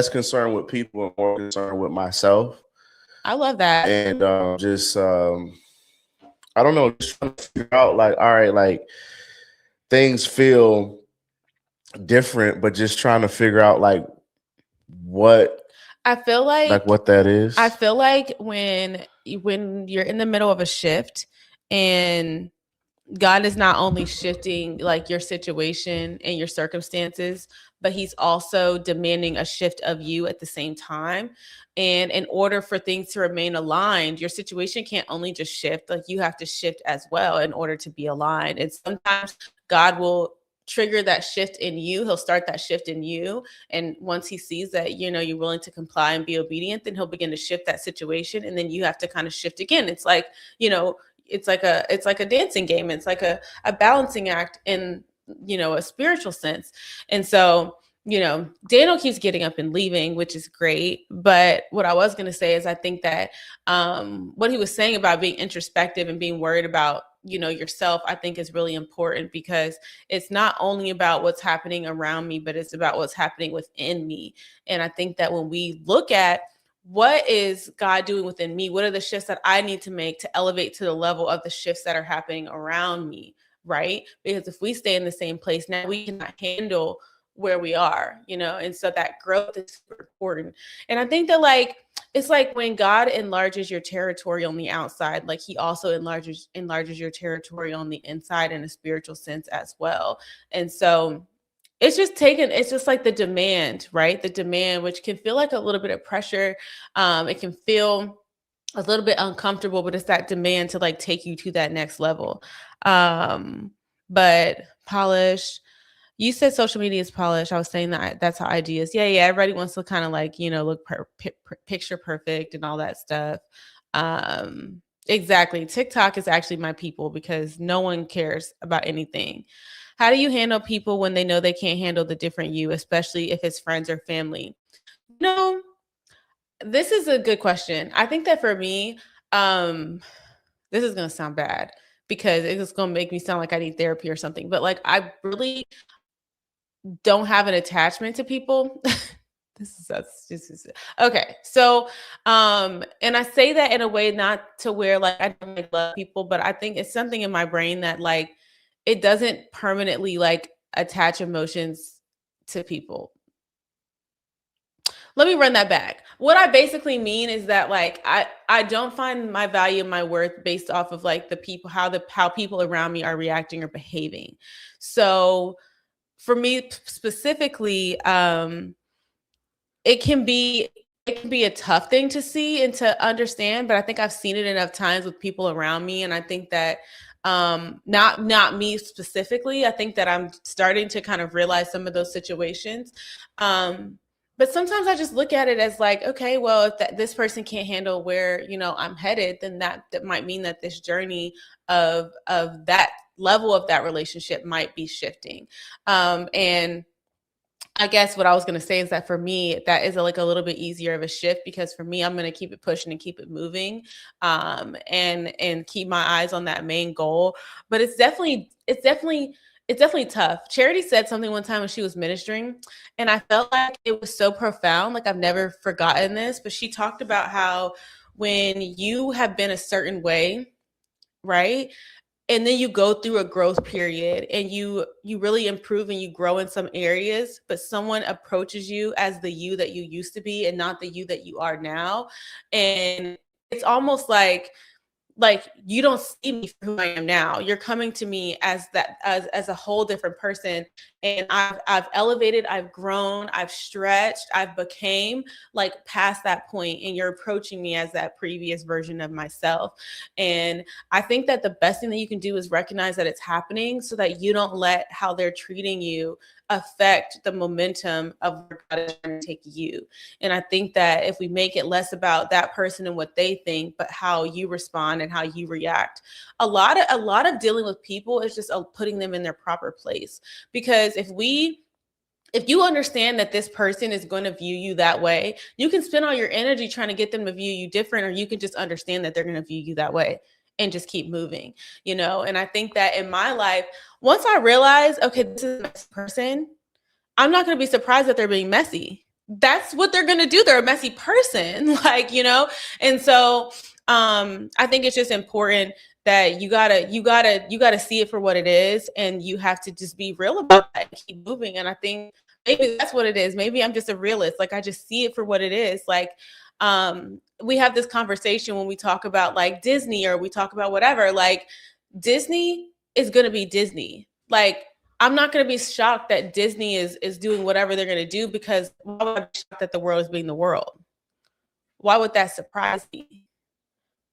D: concerned with people and more concerned with myself.
B: I love that.
D: And I don't know, just trying to figure out, like, all right, like, things feel different, but just trying to figure out, like, what
B: I feel like
D: what that is.
B: I feel like when you're in the middle of a shift and God is not only shifting like your situation and your circumstances, but he's also demanding a shift of you at the same time. And in order for things to remain aligned, your situation can't only just shift, like you have to shift as well in order to be aligned. And sometimes God will trigger that shift in you. He'll start that shift in you. And once he sees that, you're willing to comply and be obedient, then he'll begin to shift that situation. And then you have to kind of shift again. It's like, it's like a dancing game. It's like a balancing act in, a spiritual sense. And so, Daniel keeps getting up and leaving, which is great. But what I was going to say is I think that what he was saying about being introspective and being worried about, yourself, I think is really important, because it's not only about what's happening around me, but it's about what's happening within me. And I think that when we look at what is God doing within me, what are the shifts that I need to make to elevate to the level of the shifts that are happening around me, right? Because if we stay in the same place, now we cannot handle where we are, and so that growth is super important. And I think that, like, it's like when God enlarges your territory on the outside, like he also enlarges your territory on the inside in a spiritual sense as well. And so it's just like the demand, right? The demand, which can feel like a little bit of pressure. It can feel a little bit uncomfortable, but it's that demand to like take you to that next level. But polish. You said social media is polished. I was saying that's how IG is. Yeah. Everybody wants to kind of like, look picture perfect and all that stuff. Exactly. TikTok is actually my people, because no one cares about anything. How do you handle people when they know they can't handle the different you, especially if it's friends or family? This is a good question. I think that for me, this is going to sound bad because it's going to make me sound like I need therapy or something. But like, I really don't have an attachment to people. This is okay. So, and I say that in a way not to where like I don't like love people, but I think it's something in my brain that like it doesn't permanently like attach emotions to people. Let me run that back. What I basically mean is that like I don't find my value and my worth based off of like the people, how people around me are reacting or behaving. So for me specifically, it can be a tough thing to see and to understand, but I think I've seen it enough times with people around me. And I think that not me specifically, I think that I'm starting to kind of realize some of those situations. But sometimes I just look at it as like, okay, well, if this person can't handle where, I'm headed, then that might mean that this journey of that level of that relationship might be shifting. And I guess what I was going to say is that for me, that is like a little bit easier of a shift, because for me, I'm going to keep it pushing and keep it moving, and keep my eyes on that main goal. But it's definitely tough. Charity said something one time when she was ministering, and I felt like it was so profound. Like, I've never forgotten this, but she talked about how when you have been a certain way, right? And then you go through a growth period and you really improve and you grow in some areas, but someone approaches you as the you that you used to be and not the you that you are now. And it's almost like you don't see me for who I am now. You're coming to me as a whole different person. And I've elevated, I've grown, I've stretched, I've became like past that point, and you're approaching me as that previous version of myself. And I think that the best thing that you can do is recognize that it's happening, so that you don't let how they're treating you affect the momentum of where God is trying to take you. And I think that if we make it less about that person and what they think, but how you respond and how you react, a lot of dealing with people is just putting them in their proper place. Because if you understand that this person is going to view you that way, you can spend all your energy trying to get them to view you different, or you can just understand that they're going to view you that way and just keep moving, And I think that in my life, once I realize, okay, this is a messy person, I'm not going to be surprised that they're being messy. That's what they're going to do. They're a messy person, And so I think it's just important that you gotta see it for what it is, and you have to just be real about it and keep moving. And I think maybe that's what it is. Maybe I'm just a realist. Like, I just see it for what it is. Like, we have this conversation when we talk about like Disney, or we talk about whatever. Like, Disney is gonna be Disney. Like, I'm not gonna be shocked that Disney is doing whatever they're gonna do, because why would I be shocked that the world is being the world? Why would that surprise me?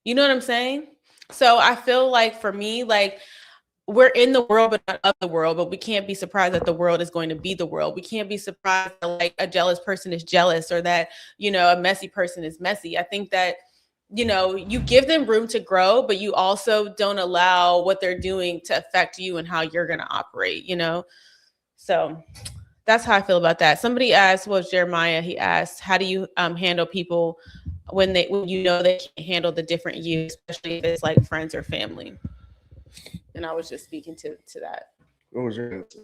B: You know what I'm saying? So I feel like for me, like, we're in the world, but not of the world, but we can't be surprised that the world is going to be the world. We can't be surprised that like a jealous person is jealous, or that, a messy person is messy. I think that, you give them room to grow, but you also don't allow what they're doing to affect you and how you're going to operate, So that's how I feel about that. Somebody asked, Jeremiah, he asked, how do you handle people when they can't handle the different you, especially if it's like friends or family? And I was just speaking to that.
D: What was your answer?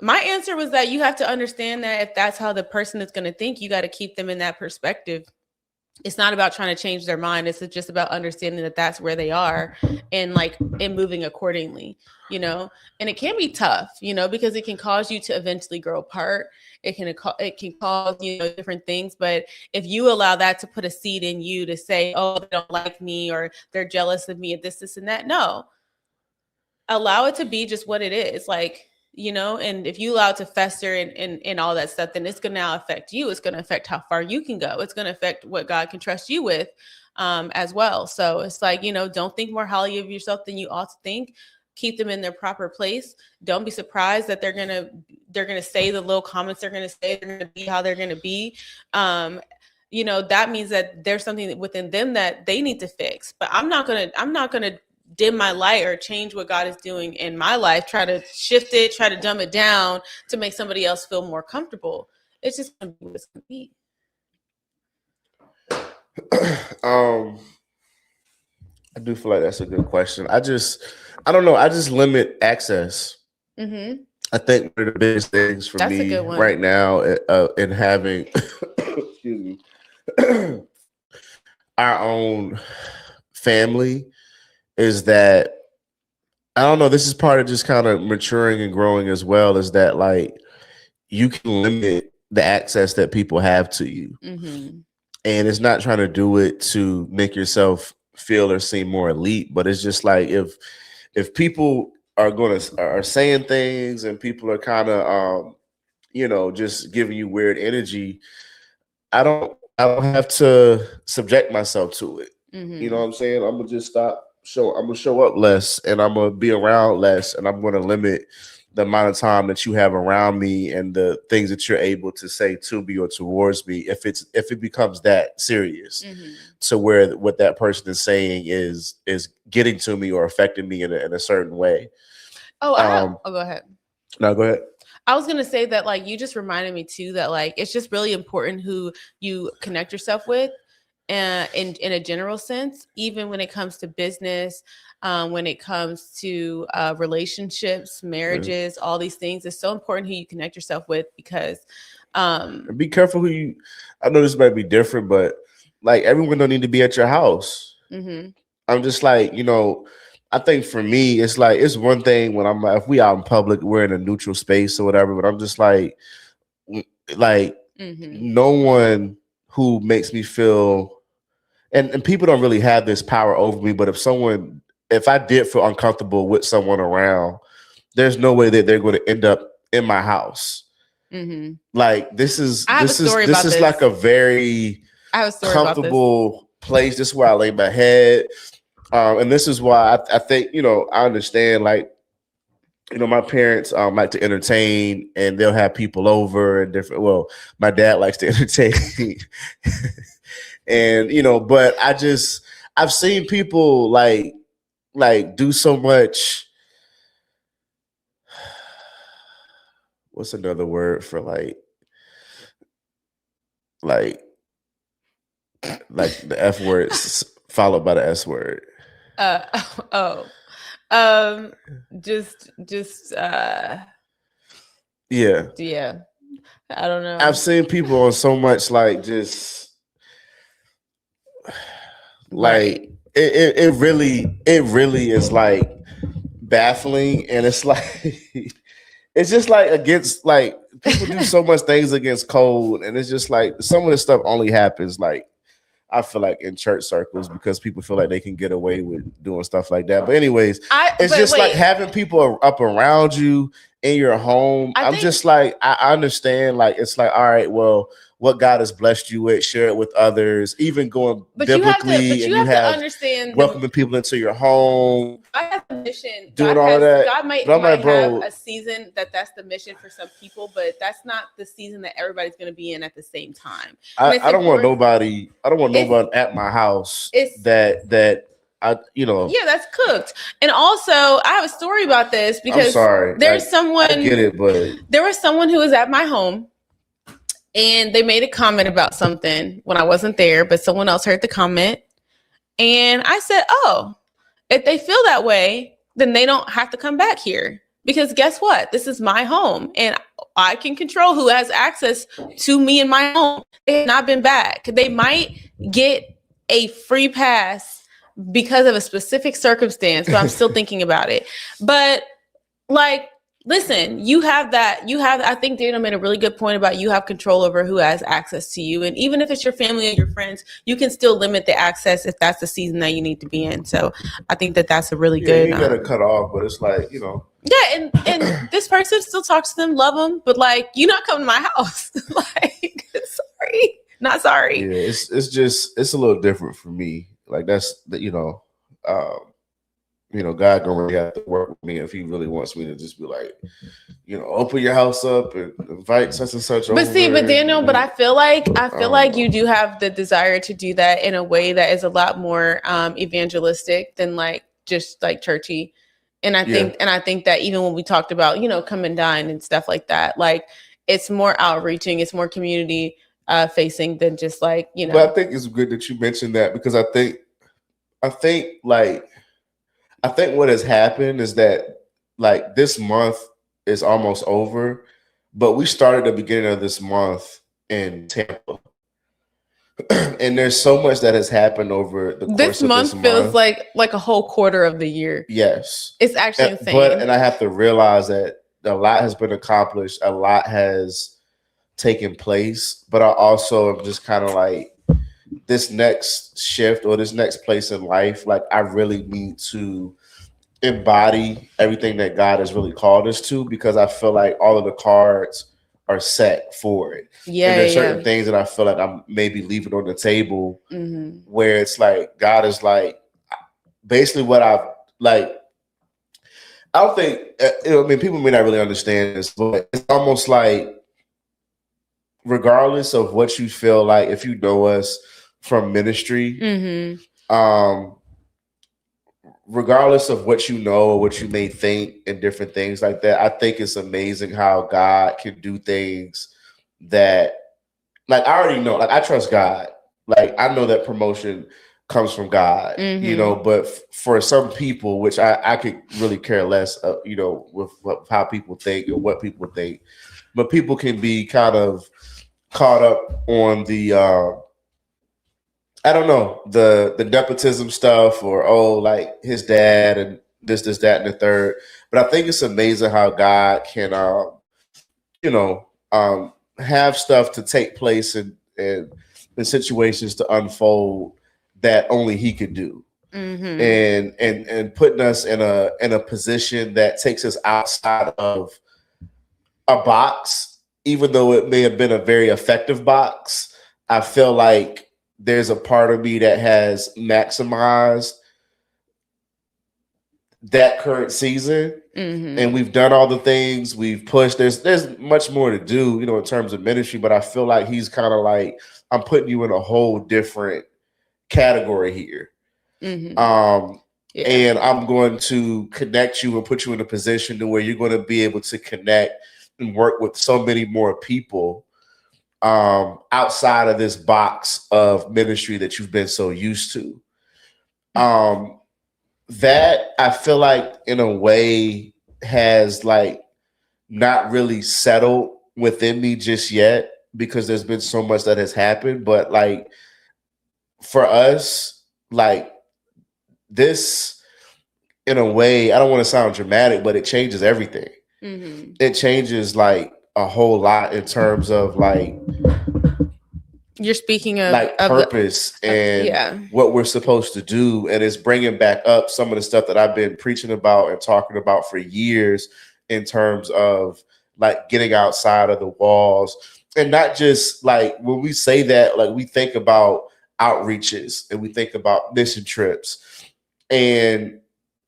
B: My answer was that you have to understand that if that's how the person is going to think, you got to keep them in that perspective. It's not about trying to change their mind. It's just about understanding that that's where they are, and moving accordingly, and it can be tough, because it can cause you to eventually grow apart. It can cause, different things. But if you allow that to put a seed in you to say, oh, they don't like me, or they're jealous of me, and this, and that. No, allow it to be just what it is. And if you allow it to fester and all that stuff, then it's going to now affect you. It's going to affect how far you can go. It's going to affect what God can trust you with as well. So it's like, don't think more highly of yourself than you ought to think. Keep them in their proper place. Don't be surprised that they're going to say the little comments they're going to say. They're going to be how they're going to be. That means that there's something within them that they need to fix. But I'm not going to dim my light or change what God is doing in my life, try to shift it, try to dumb it down to make somebody else feel more comfortable. It's just going to be what it's going to be.
D: I do feel like that's a good question. I don't know. I just limit access.
B: Mm-hmm.
D: I think one of the biggest things for me right now in having excuse me, our own family is that, I don't know, this is part of just kind of maturing and growing as well, is that like you can limit the access that people have to you.
B: Mm-hmm.
D: And it's not trying to do it to make yourself feel or seem more elite, but it's just like if people are saying things and people are kind of just giving you weird energy, I don't have to subject myself to it.
B: Mm-hmm.
D: You know what I'm saying? I'm gonna just stop. I'm gonna show up less, and I'm gonna be around less, and I'm gonna limit the amount of time that you have around me and the things that you're able to say to me or towards me. If it becomes that serious,
B: mm-hmm.
D: to where what that person is saying is getting to me or affecting me in a certain way.
B: Oh, go ahead.
D: No, go ahead.
B: I was gonna say that, like, you just reminded me too that, like, it's just really important who you connect yourself with, in a general sense, even when it comes to business, when it comes to relationships, marriages, all these things. It's so important who you connect yourself with because,
D: And be careful who you. I know this might be different, but like everyone don't need to be at your house.
B: mhm.
D: I'm just like, I think for me, it's like it's one thing when I'm like, if we out in public, we're in a neutral space or whatever, but I'm just like
B: Mhm.
D: no one who makes me feel, and people don't really have this power over me, but if I did feel uncomfortable with someone around, there's no way that they're going to end up in my house.
B: Mhm.
D: Like this is
B: I have a
D: this is
B: story
D: this
B: about
D: is
B: this.
D: like a very
B: I have a story about this.
D: comfortable place. This is where I lay my head. And this is why I think, I understand, like, my parents like to entertain and they'll have people over and different. Well, my dad likes to entertain. And, but I've seen people like do so much. What's another word for like the F word followed by the S word?
B: Oh, just
D: Yeah.
B: I don't know.
D: I've seen people on so much like just like it really is like baffling, and it's like it's just like against, like, people do so much things against code, and it's just like some of this stuff only happens, like, I feel like in church circles because people feel like they can get away with doing stuff like that. But anyways, it's just like having people up around you in your home. I'm just like, I understand, like, it's like, all right, well, what God has blessed you with, share it with others, even going biblically, and you have to understand welcoming people into your home.
B: I have a mission.
D: Doing all of that.
B: God might have a season that's the mission for some people, but that's not the season that everybody's going to be in at the same time.
D: I don't want nobody at my house that I,
B: yeah, that's cooked. And also, I have a story about this because
D: I'm sorry.
B: There's someone.
D: I get it, but
B: there was someone who was at my home, and they made a comment about something when I wasn't there, but someone else heard the comment, and I said, "Oh, if they feel that way, then they don't have to come back here because guess what? This is my home, and I can control who has access to me in my home. They have not been back. They might get a free pass because of a specific circumstance, but I'm still thinking about it. But like, listen, I think Dana made a really good point about you have control over who has access to you. And even if it's your family and your friends, you can still limit the access if that's the season that you need to be in. So I think that's a really good.
D: You gotta cut off, but it's like,
B: Yeah, and this person still talks to them, love them, but like, you're not coming to my house. Like, sorry. Not sorry.
D: Yeah, it's a little different for me. Like that's God gonna really have to work with me if he really wants me to just be like, open your house up and invite such and such.
B: But see, but Daniel, but I feel like you do have the desire to do that in a way that is a lot more evangelistic than like just like churchy. And I think that even when we talked about, come and dine and stuff like that, like it's more outreaching, it's more community facing than just like,
D: But I think it's good that you mentioned that because I think what has happened is that like this month is almost over, but we started the beginning of this month in Tampa. And there's so much that has happened over the course of this month. This month
B: feels like a whole quarter of the year.
D: Yes.
B: It's actually insane.
D: And I have to realize that a lot has been accomplished. A lot has taken place. But I also am just kind of like, this next shift or this next place in life, like I really need to embody everything that God has really called us to, because I feel like all of the cards are set for it.
B: Yeah.
D: And there's certain things that I feel like I'm maybe leaving on the table where it's like God is like basically what I've like. I don't think people may not really understand this, but it's almost like regardless of what you feel like, if you know us from ministry, regardless of what you know or what you may think and different things like that, I think it's amazing how God can do things that, like, I already know, like, I trust God. Like, I know that promotion comes from God, but for some people, which I could really care less, with how people think or what people think, but people can be kind of caught up on the, I don't know, the nepotism stuff, or like his dad and this, that, and the third. But I think it's amazing how God can, have stuff to take place and situations to unfold that only He could do, and putting us in a position that takes us outside of a box, even though it may have been a very effective box. I feel like there's a part of me that has maximized that current season, and we've done all the things we've pushed. There's much more to do, in terms of ministry, but I feel like He's kind of like, I'm putting you in a whole different category here. And I'm going to connect you and put you in a position to where you're going to be able to connect and work with so many more people outside of this box of ministry that you've been so used to. That I feel like in a way has like not really settled within me just yet, because there's been so much that has happened. But like for us, like this, in a way, I don't want to sound dramatic, but it changes everything. It changes like a whole lot in terms of like,
B: you're speaking of
D: like purpose and what we're supposed to do. And it's bringing back up some of the stuff that I've been preaching about and talking about for years, in terms of like getting outside of the walls. And not just like, when we say that, like we think about outreaches and we think about mission trips. And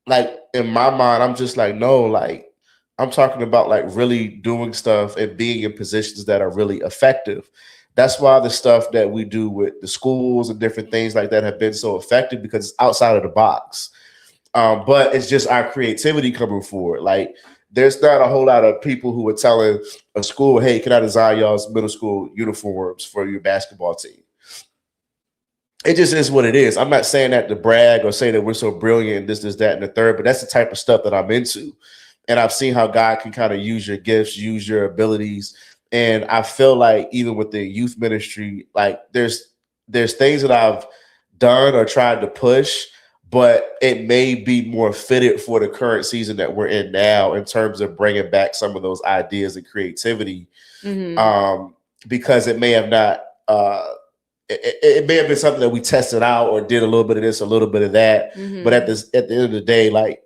D: like in my mind, I'm just like, no, like I'm talking about like really doing stuff and being in positions that are really effective. That's why the stuff that we do with the schools and different things like that have been so effective, because it's outside of the box. But it's just our creativity coming forward. Like there's not a whole lot of people who are telling a school, hey, can I design y'all's middle school uniforms for your basketball team? It just is what it is. I'm not saying that to brag or say that we're so brilliant, this, that, and the third, but that's the type of stuff that I'm into. And I've seen how God can kind of use your gifts, use your abilities. And I feel like even with the youth ministry, like there's things that I've done or tried to push, but it may be more fitted for the current season that we're in now, in terms of bringing back some of those ideas and creativity, because it may have not, it may have been something that we tested out or did a little bit of this, a little bit of that. But at the end of the day, like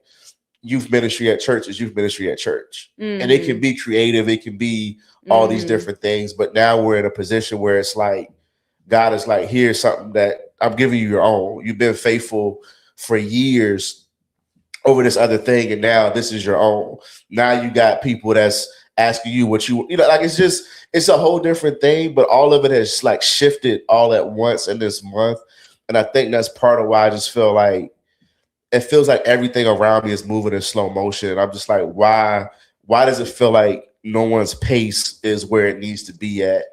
D: youth ministry at church is youth ministry at church. And it can be creative. It can be all these different things. But now we're in a position where it's like, God is like, here's something that I'm giving you your own. You've been faithful for years over this other thing, and now this is your own. Now you got people that's asking you what you know, like it's a whole different thing, but all of it has like shifted all at once in this month. And I think that's part of why I just feel like it feels like everything around me is moving in slow motion. And I'm just like, why does it feel like no one's pace is where it needs to be at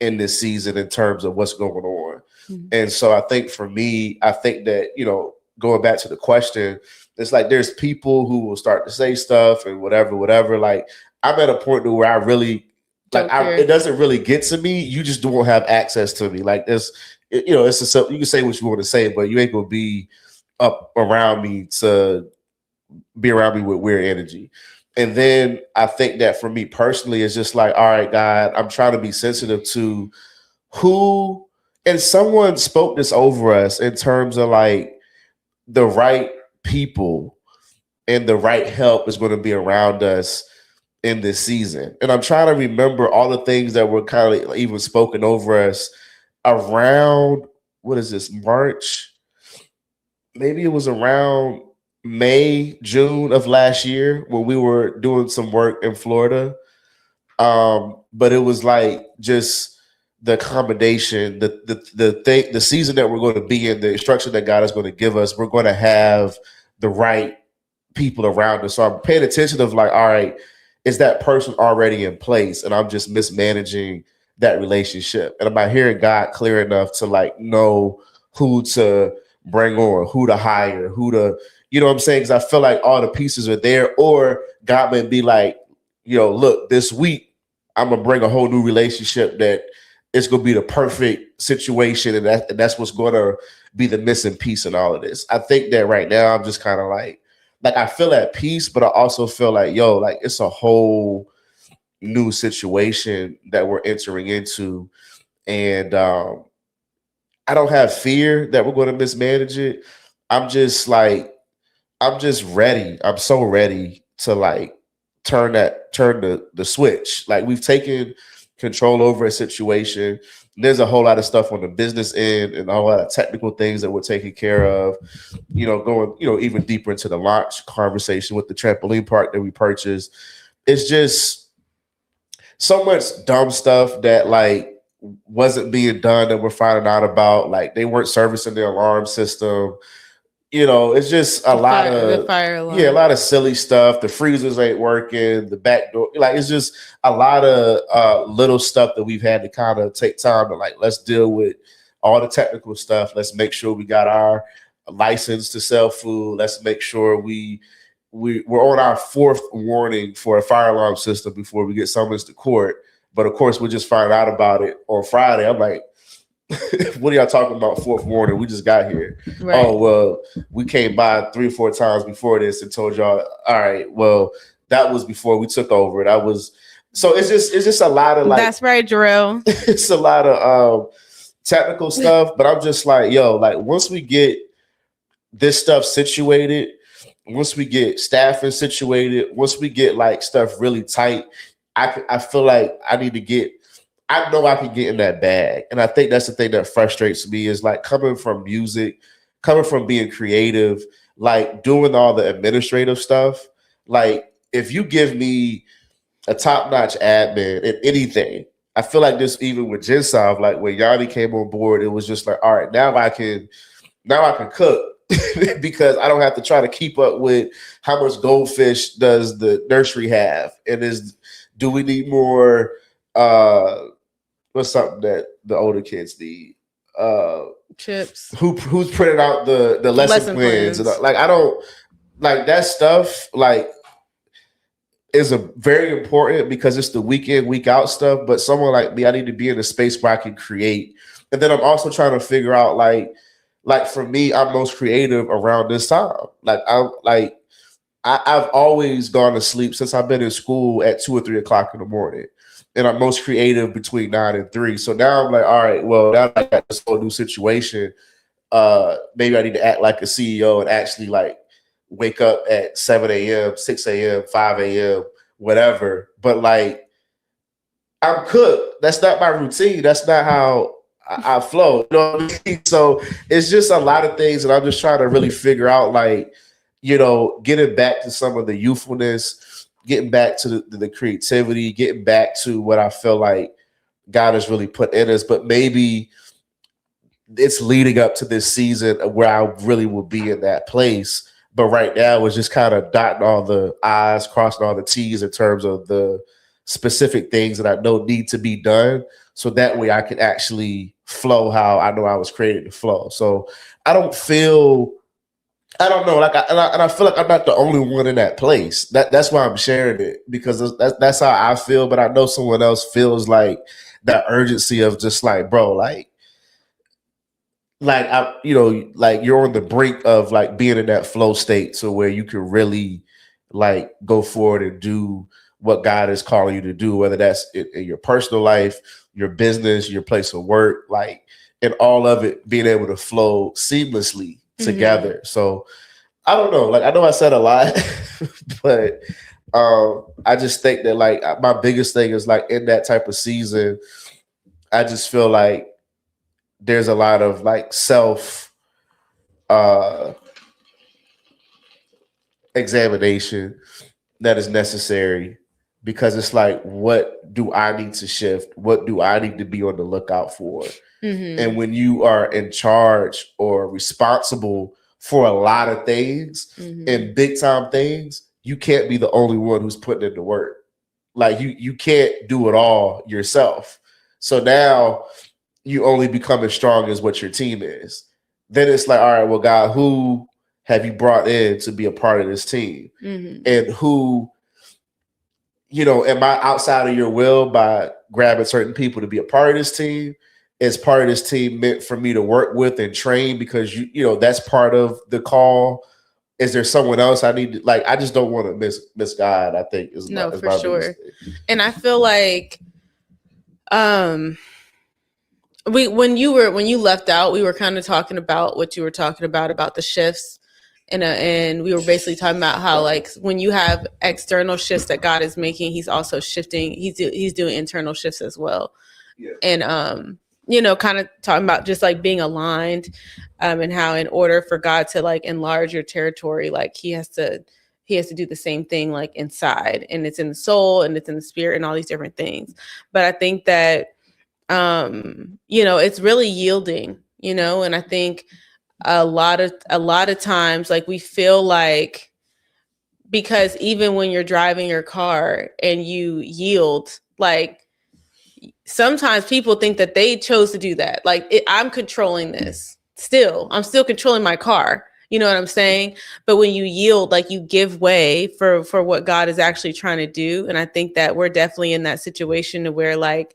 D: in this season in terms of what's going on? And so I think for me, I think that, going back to the question, it's like there's people who will start to say stuff and whatever. Like I'm at a point where I really it doesn't really get to me. You just don't have access to me. Like this, you can say what you want to say, but you ain't gonna be up around me to be around me with weird energy. And then I think that for me personally, it's just like, all right, God, I'm trying to be sensitive to who, and someone spoke this over us in terms of like the right people and the right help is going to be around us in this season. And I'm trying to remember all the things that were kind of even spoken over us around, what is this, March? Maybe it was around May, June of last year when we were doing some work in Florida. But it was like just the accommodation, the season that we're going to be in, the instruction that God is going to give us. We're going to have the right people around us. So I'm paying attention of like, all right, is that person already in place? And I'm just mismanaging that relationship. And am I hearing God clear enough to like know who to bring on, who to hire, who to, you know what I'm saying? Because I feel like all the pieces are there. Or God may be like, look, this week I'm gonna bring a whole new relationship that it's gonna be the perfect situation, and that's what's gonna be the missing piece in all of this. I think that right now I'm just kind of like I feel at peace, but I also feel like, like it's a whole new situation that we're entering into. And I don't have fear that we're going to mismanage it. I'm just ready. I'm so ready to like turn the switch. Like we've taken control over a situation. There's a whole lot of stuff on the business end and a whole lot of technical things that we're taking care of, going, even deeper into the launch conversation with the trampoline park that we purchased. It's just so much dumb stuff that like wasn't being done that we're finding out about. Like they weren't servicing the alarm system. It's just a lot of silly stuff. The freezers ain't working. The back door, like it's just a lot of little stuff that we've had to kind of take time to like, let's deal with all the technical stuff. Let's make sure we got our license to sell food. Let's make sure we're on our fourth warning for a fire alarm system before we get summons to court. But of course, we just find out about it on Friday. I'm like, what are y'all talking about? Fourth warning? We just got here. Right. Oh, well, we came by 3 or 4 times before this and told y'all, all right, well, that was before we took over. That was so it's just a lot of like,
B: that's right, Drill.
D: It's a lot of technical stuff, but I'm just like, like once we get this stuff situated, once we get staffing situated, once we get like stuff really tight, I feel like I know I can get in that bag. And I think that's the thing that frustrates me is like coming from music, coming from being creative, like doing all the administrative stuff. Like if you give me a top-notch admin in anything, I feel like this even with Gensolve, like when Yanni came on board, it was just like, all right, now I can cook because I don't have to try to keep up with how much goldfish does the nursery have. And do we need more what's something that the older kids need?
B: Chips.
D: Who's printing out the lesson plans? And, like I don't like that stuff. Like is a very important because it's the week in, week out stuff. But someone like me, I need to be in a space where I can create. And then I'm also trying to figure out like for me, I'm most creative around this time. I've always gone to sleep since I've been in school at 2 or 3 o'clock in the morning. And I'm most creative between 9 and 3. So now I'm like, all right, well, now I got this whole new situation. Maybe I need to act like a CEO and actually like wake up at 7 a.m., 6 a.m., 5 a.m., whatever. But like, I'm cooked. That's not my routine. That's not how I flow. You know what I mean? So it's just a lot of things that I'm just trying to really figure out, like, getting back to some of the youthfulness, getting back to the creativity, getting back to what I feel like God has really put in us. But maybe it's leading up to this season where I really will be in that place. But right now it's just kind of dotting all the I's, crossing all the T's in terms of the specific things that I know need to be done. So that way I can actually flow how I know I was created to flow. So I don't know, like, and I feel like I'm not the only one in that place. That's why I'm sharing it, because that's how I feel. But I know someone else feels like that urgency of just like, bro, like like you're on the brink of like being in that flow state, so where you can really like go forward and do what God is calling you to do, whether that's in your personal life, your business, your place of work, like, and all of it being able to flow seamlessly together. So I don't know, like I know I said a lot, but I just think that like my biggest thing is like in that type of season, I just feel like there's a lot of like self examination that is necessary, because it's like, what do I need to shift? What do I need to be on the lookout for? And when you are in charge or responsible for a lot of things
B: Mhm.
D: and big time things, you can't be the only one who's putting in the work. Like you can't do it all yourself. So now you only become as strong as what your team is. Then it's like, all right, well, God, who have you brought in to be a part of this team?
B: Mhm.
D: And who, am I outside of your will by grabbing certain people to be a part of this team? Is part of this team meant for me to work with and train because that's part of the call? Is there someone else I need to I just don't want to miss God, I think is
B: No,
D: is
B: for
D: my
B: sure.
D: biggest thing.
B: And I feel like when you left out, we were kind of talking about what you were talking about the shifts, and we were basically talking about how like when you have external shifts that God is making, He's also shifting. He's doing internal shifts as well,
D: Yeah.
B: and kind of talking about just like being aligned, and how in order for God to like enlarge your territory, like He has to do the same thing like inside, and it's in the soul and it's in the spirit and all these different things. But I think that it's really yielding, and I think a lot of times like we feel like, because even when you're driving your car and you yield, like sometimes people think that they chose to do that. Like I'm controlling this I'm still controlling my car. You know what I'm saying? But when you yield, like you give way for what God is actually trying to do. And I think that we're definitely in that situation where like,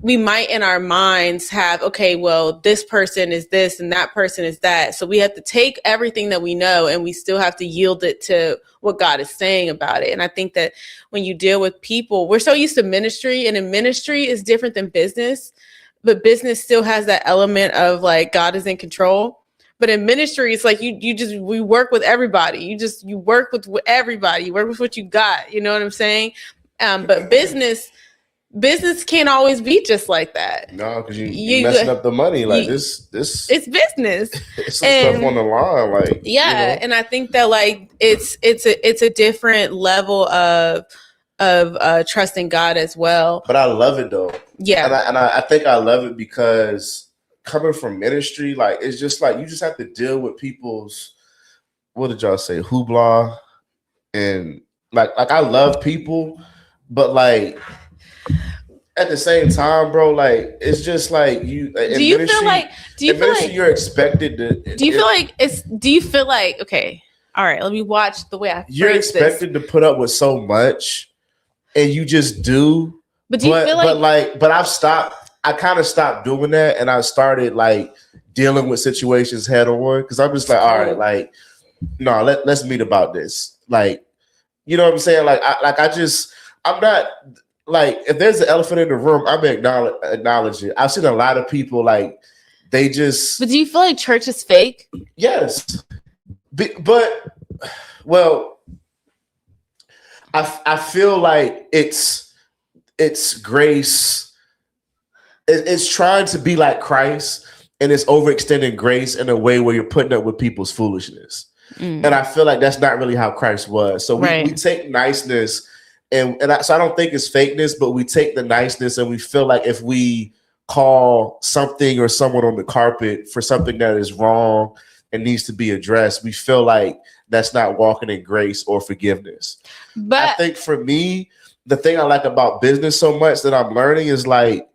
B: we might in our minds have, okay, well, this person is this and that person is that. So we have to take everything that we know and we still have to yield it to what God is saying about it. And I think that when you deal with people, we're so used to ministry, and in ministry is different than business, but business still has that element of like God is in control. But in ministry, it's like we work with everybody. You work with everybody. You work with what you got. You know what I'm saying? But business can't always be just like that.
D: No, because you messing up the money. Like this
B: it's business.
D: It's some stuff on the line. Like
B: and I think that like it's a different level of trusting God as well.
D: But I love it though.
B: Yeah.
D: And I think I love it because coming from ministry, like it's just like you just have to deal with people's, what did y'all say, hoopla, and like I love people, but like at the same time, bro, like it's just like you.
B: Do you feel like
D: you're expected to?
B: Do you feel like okay? All right, let me watch the way I.
D: You're expected to put up with so much, and you just do.
B: But do you feel like?
D: But I've stopped. I kind of stopped doing that, and I started like dealing with situations head on because I'm just like, all right, like, no, let's meet about this. Like, you know what I'm saying? Like, I'm not. Like, if there's an elephant in the room, I'm gonna acknowledge it. I've seen a lot of people like they just.
B: But do you feel like church is fake?
D: Yes, but well, I feel like it's grace. It's trying to be like Christ, and it's overextending grace in a way where you're putting up with people's foolishness. And I feel like that's not really how Christ was. So we take niceness. So I don't think it's fakeness, but we take the niceness and we feel like if we call something or someone on the carpet for something that is wrong and needs to be addressed, we feel like that's not walking in grace or forgiveness. But I think for me, the thing I like about business so much that I'm learning is like,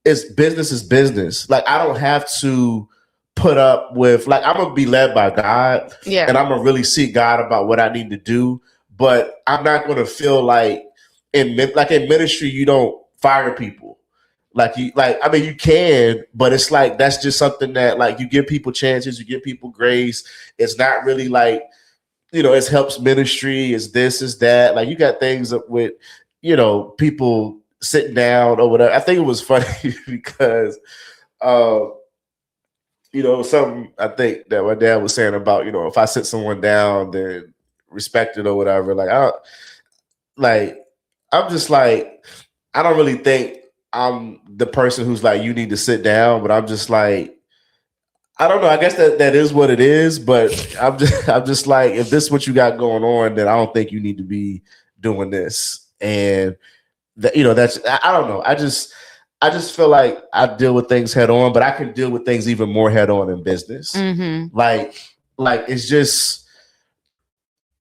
D: business is business. Like I don't have to put up with, like I'm gonna be led by God, and I'm gonna really seek God about what I need to do. But I'm not going to feel like in ministry you don't fire people. You can, but it's like that's just something that like you give people chances, you give people grace. It's not really like it helps ministry. Is this, is that? Like you got things with people sitting down or whatever. I think it was funny because something I think that my dad was saying about if I sit someone down then respect it or whatever. I'm just like, I don't really think I'm the person who's like, you need to sit down, but I'm just like, I don't know. I guess that is what it is, but I'm just like, if this is what you got going on, then I don't think you need to be doing this. And that's, I don't know. I just feel like I deal with things head on, but I can deal with things even more head on in business.
B: Mm-hmm.
D: Like it's just,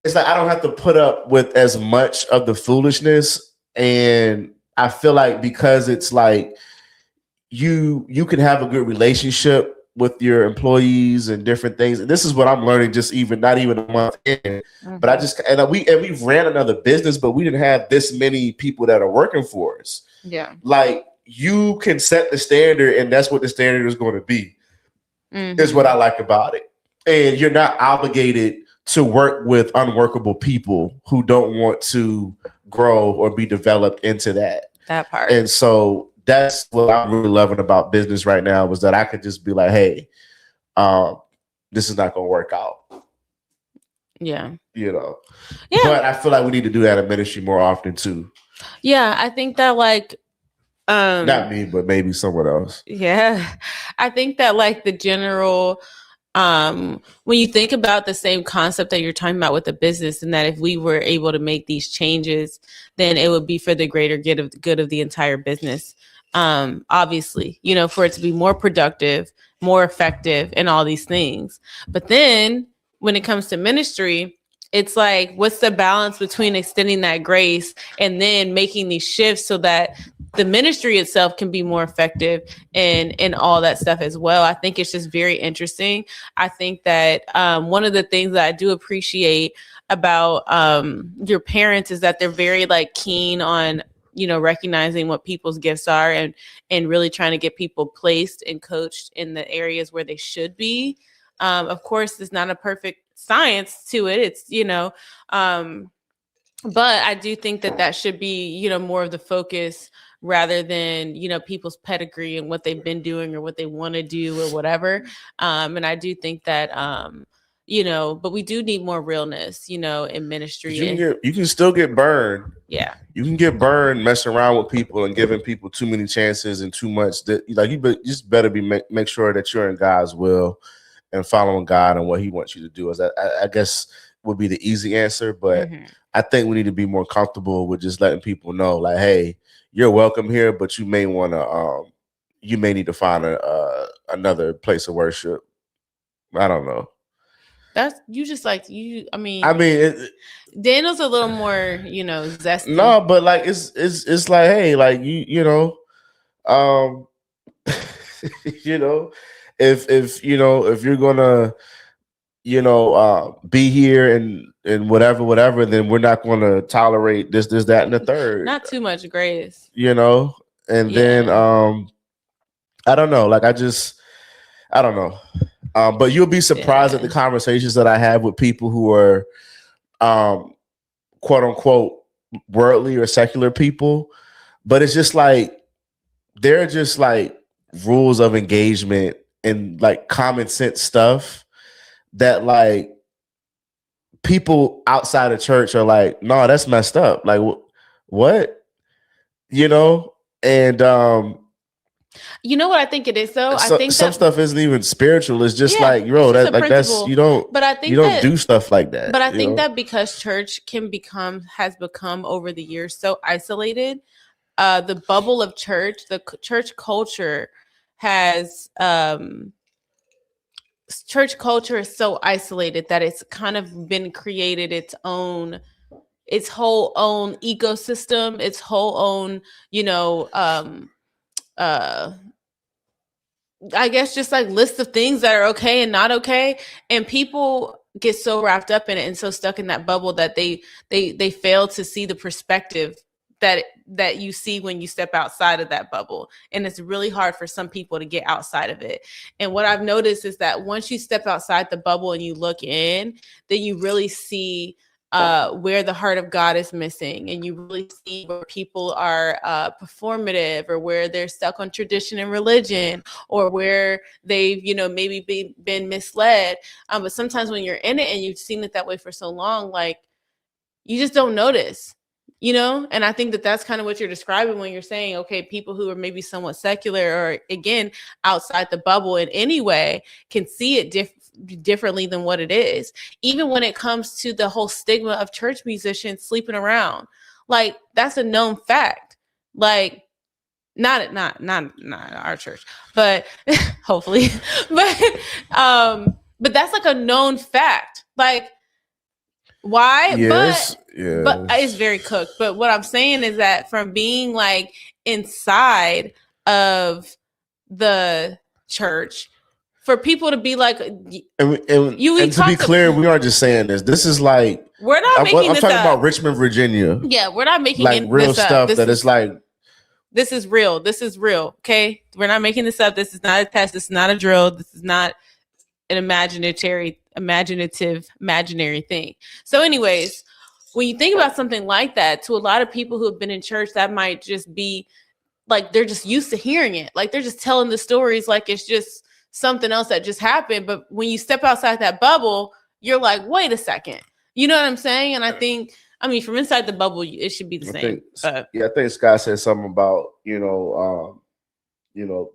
D: it's like I don't have to put up with as much of the foolishness. And I feel like because it's like you can have a good relationship with your employees and different things. And this is what I'm learning, just even not even a month in. But I just we ran another business, but we didn't have this many people that are working for us.
B: Yeah.
D: Like you can set the standard, and that's what the standard is going to be. Is what I like about it. And you're not obligated to work with unworkable people who don't want to grow or be developed into that
B: part.
D: And so that's what I'm really loving about business right now, was that I could just be like, hey, this is not going to work out.
B: Yeah.
D: You know?
B: Yeah.
D: But I feel like we need to do that in ministry more often too.
B: Yeah. I think that like,
D: not me, but maybe someone else.
B: Yeah. I think that like the general, when you think about the same concept that you're talking about with the business, and that if we were able to make these changes, then it would be for the greater good of the entire business. Obviously, you know, for it to be more productive, more effective, and all these things. But then when it comes to ministry, it's like, what's the balance between extending that grace and then making these shifts so that the ministry itself can be more effective and all that stuff as well. I think it's just very interesting. I think that one of the things that I do appreciate about your parents is that they're very like keen on, you know, recognizing what people's gifts are and really trying to get people placed and coached in the areas where they should be. Of course, there's not a perfect science to it. It's, you know, but I do think that should be, you know, more of the focus rather than, you know, people's pedigree and what they've been doing or what they want to do or whatever. And I do think that, you know, but we do need more realness, you know, in ministry.
D: You can still get burned.
B: Yeah.
D: You can get burned messing around with people and giving people too many chances and too much. That, like, you just better make sure that you're in God's will and following God and what he wants you to do. As I guess would be the easy answer. But I think we need to be more comfortable with just letting people know, like, hey, you're welcome here, but you may want to, you may need to find another place of worship. I don't know.
B: That's you just like you. I mean,
D: Daniel's
B: a little more, you know, zesty.
D: No, but like it's like, hey, like you know, you know, if you know, if you're gonna, you know, be here and whatever, then we're not going to tolerate this, that, and the third.
B: Not too much grace,
D: you know. And then I don't know, like I don't know. But you'll be surprised at the conversations that I have with people who are quote unquote worldly or secular people. But it's just like they're just like rules of engagement and like common sense stuff that like people outside of church are like, no, that's messed up. Like what? You know? And
B: you know what I think it is though?
D: I think some stuff isn't even spiritual. It's just like, bro, that's you don't, but I think you don't do stuff like that.
B: But I think that because church has become over the years so isolated, the bubble of church, the church culture has church culture is so isolated that it's kind of been created its whole own ecosystem, its whole own, you know, I guess just like lists of things that are okay and not okay. And people get so wrapped up in it and so stuck in that bubble that they fail to see the perspective that you see when you step outside of that bubble. And it's really hard for some people to get outside of it. And what I've noticed is that once you step outside the bubble and you look in, then you really see where the heart of God is missing, and you really see where people are performative, or where they're stuck on tradition and religion, or where they've, you know, maybe been misled. But sometimes when you're in it and you've seen it that way for so long, like you just don't notice. You know, and I think that's kind of what you're describing when you're saying, okay, people who are maybe somewhat secular or again outside the bubble in any way can see it differently than what it is. Even when it comes to the whole stigma of church musicians sleeping around, like that's a known fact. Like Not our church, but hopefully, but that's like a known fact. Like, why?
D: Yes,
B: but it's very cooked. But what I'm saying is that from being like inside of the church, for people to be like,
D: and to be clear, we aren't just saying this. This is like,
B: we're not making
D: I'm
B: this
D: talking
B: up.
D: about Richmond, Virginia.
B: Yeah, we're not making
D: like real stuff that is like.
B: This is real. This is real. Okay, we're not making this up. This is not a test. This is not a drill. This is not an imaginative, imaginary thing. So, anyways, when you think about something like that, to a lot of people who have been in church, that might just be like they're just used to hearing it. Like they're just telling the stories like it's just something else that just happened. But when you step outside that bubble, you're like, wait a second. You know what I'm saying? And I think, I mean, from inside the bubble, it should be the same.
D: I think Scott said something about,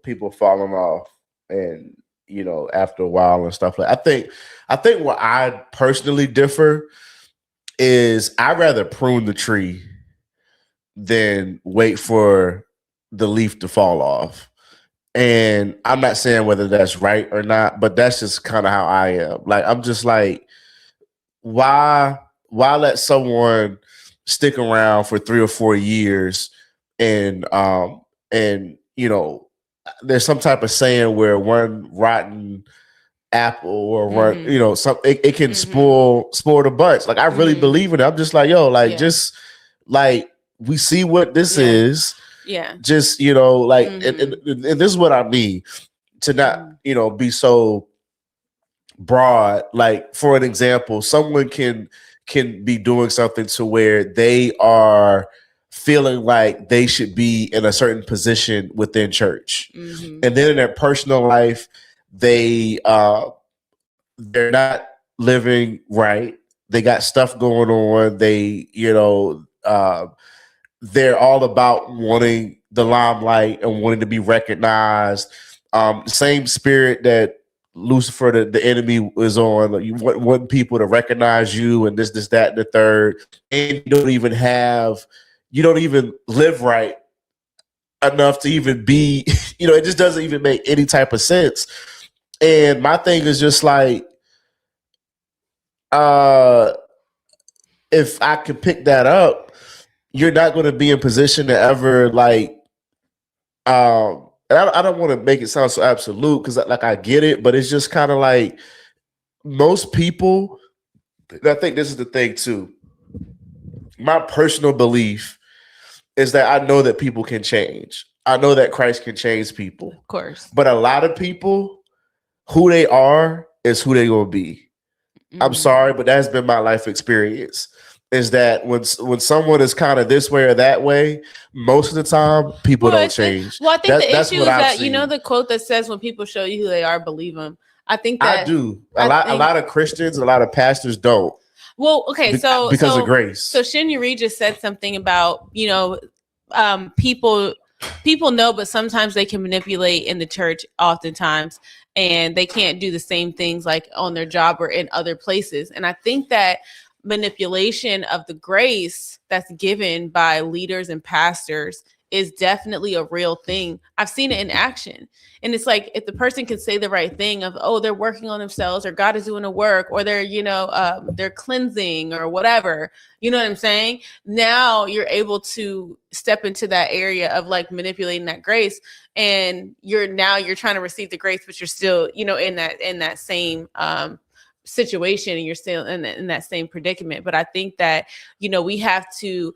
D: people falling off and, after a while and stuff like that. I think where I personally differ is I'd rather prune the tree than wait for the leaf to fall off. And I'm not saying whether that's right or not, but that's just kind of how I am. Like, I'm just like, why let someone stick around for 3 or 4 years and there's some type of saying where one rotten apple or one, it can spoil the bunch. Like I really believe in it. I'm just like, just like we see what this is.
B: Yeah.
D: Just, and this is what I mean to not, be so broad. Like for an example, someone can be doing something to where they are feeling like they should be in a certain position within church. And then in their personal life, they're not living right. They got stuff going on. They, they're all about wanting the limelight and wanting to be recognized. Same spirit that Lucifer, the enemy, was on. Like you want people to recognize you and this, that, and the third. And you don't even live right enough to even be, it just doesn't even make any type of sense. And my thing is just like, if I could pick that up, you're not going to be in position to ever like, I don't want to make it sound so absolute because like I get it, but it's just kind of like most people, I think this is the thing too. My personal belief is that I know that people can change. I know that Christ can change people.
B: Of course.
D: But a lot of people, who they are is who they're going to be. I'm sorry, but that's been my life experience. Is that when someone is kind of this way or that way, most of the time people don't change.
B: Well, I think the issue is that the quote that says when people show you who they are, believe them. I think that
D: I do. A lot of Christians, a lot of pastors don't.
B: Well, okay,
D: because of grace.
B: So Shinyuri just said something about people know, but sometimes they can manipulate in the church oftentimes, and they can't do the same things like on their job or in other places. And I think that manipulation of the grace that's given by leaders and pastors is definitely a real thing. I've seen it in action. And it's like, if the person can say the right thing of, oh, they're working on themselves, or God is doing a work, or they're, they're cleansing or whatever, you know what I'm saying? Now you're able to step into that area of like manipulating that grace. And you're trying to receive the grace, but you're still, in that same, situation, and you're still in that same predicament. But I think that we have to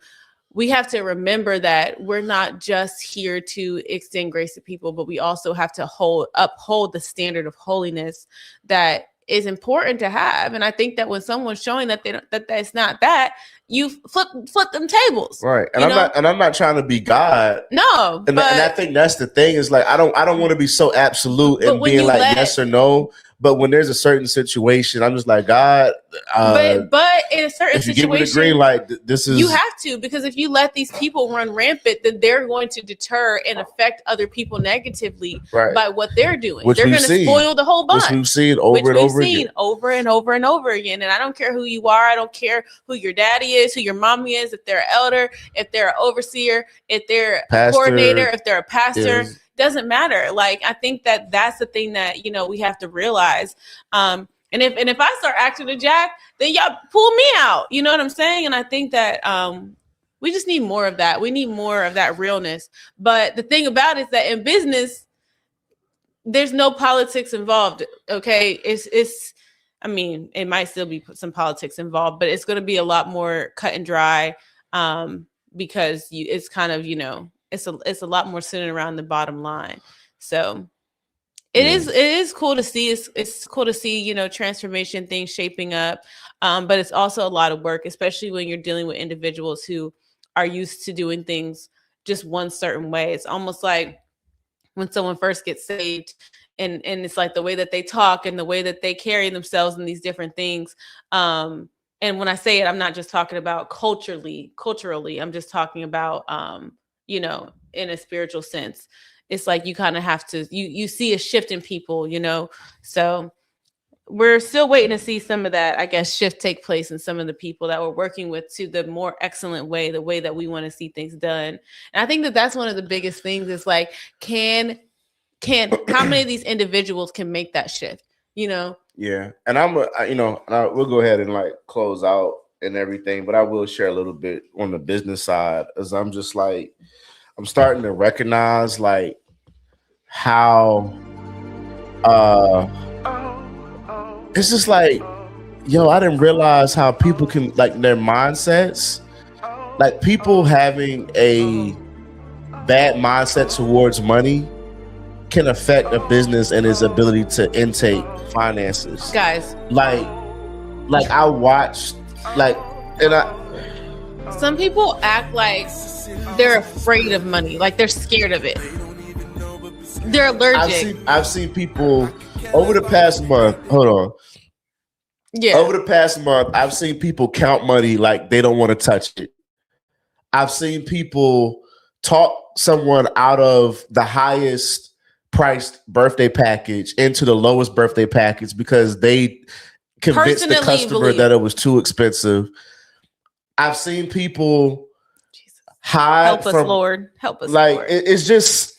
B: remember that we're not just here to extend grace to people, but we also have to uphold the standard of holiness that is important to have. And I think that when someone's showing that that's not that, you flip them tables,
D: right? And I'm not trying to be God.
B: No,
D: and I think that's the thing is like I don't want to be so absolute and being like yes or no. But when there's a certain situation, I'm just like, God,
B: but in a certain
D: if you give me the
B: situation,
D: green light, this is
B: you have to, because if you let these people run rampant, then they're going to deter and affect other people negatively
D: right.
B: by what they're doing.
D: Which
B: They're
D: we've
B: going to
D: seen.
B: spoil the whole bunch.
D: Which we've seen over and over again.
B: Over and over and over again. And I don't care who you are. I don't care who your daddy is, who your mommy is, if they're an elder, if they're an overseer, if they're a coordinator, if they're a pastor.
D: Yes.
B: Doesn't matter. Like, I think that that's the thing that, you know, we have to realize. And if I start acting a jack, then y'all pull me out. You know what I'm saying? And I think that we just need more of that. We need more of that realness. But the thing about it is that in business, there's no politics involved. Okay, it's. I mean, it might still be some politics involved, but it's going to be a lot more cut and dry because it's kind of, you know, it's a lot more centered around the bottom line. So it is cool to see. It's cool to see, you know, transformation, things shaping up. But it's also a lot of work, especially when you're dealing with individuals who are used to doing things just one certain way. It's almost like when someone first gets saved and it's like the way that they talk and the way that they carry themselves and these different things. And when I say it, I'm not just talking about culturally, I'm just talking about, you know, in a spiritual sense. It's like you kind of have to, you see a shift in people, you know? So we're still waiting to see some of that, I guess, shift take place in some of the people that we're working with to the more excellent way, the way that we want to see things done. And I think that that's one of the biggest things is like, how many of these individuals can make that shift, you know?
D: Yeah. And we'll go ahead and like close out and everything, but I will share a little bit on the business side as I'm just like, I'm starting to recognize like how it's just like, yo, I didn't realize how people can like their mindsets, like people having a bad mindset towards money can affect a business and its ability to intake finances.
B: Guys,
D: like I watched
B: some people act like they're afraid of money, like they're scared of it. They're allergic.
D: I've seen people over the past month. Hold on.
B: Yeah.
D: Over the past month, I've seen people count money like they don't want to touch it. I've seen people talk someone out of the highest priced birthday package into the lowest birthday package because they convinced the customer that it was too expensive. I've seen people hide
B: help us,
D: from,
B: Lord. Help us,
D: like,
B: Lord.
D: It's just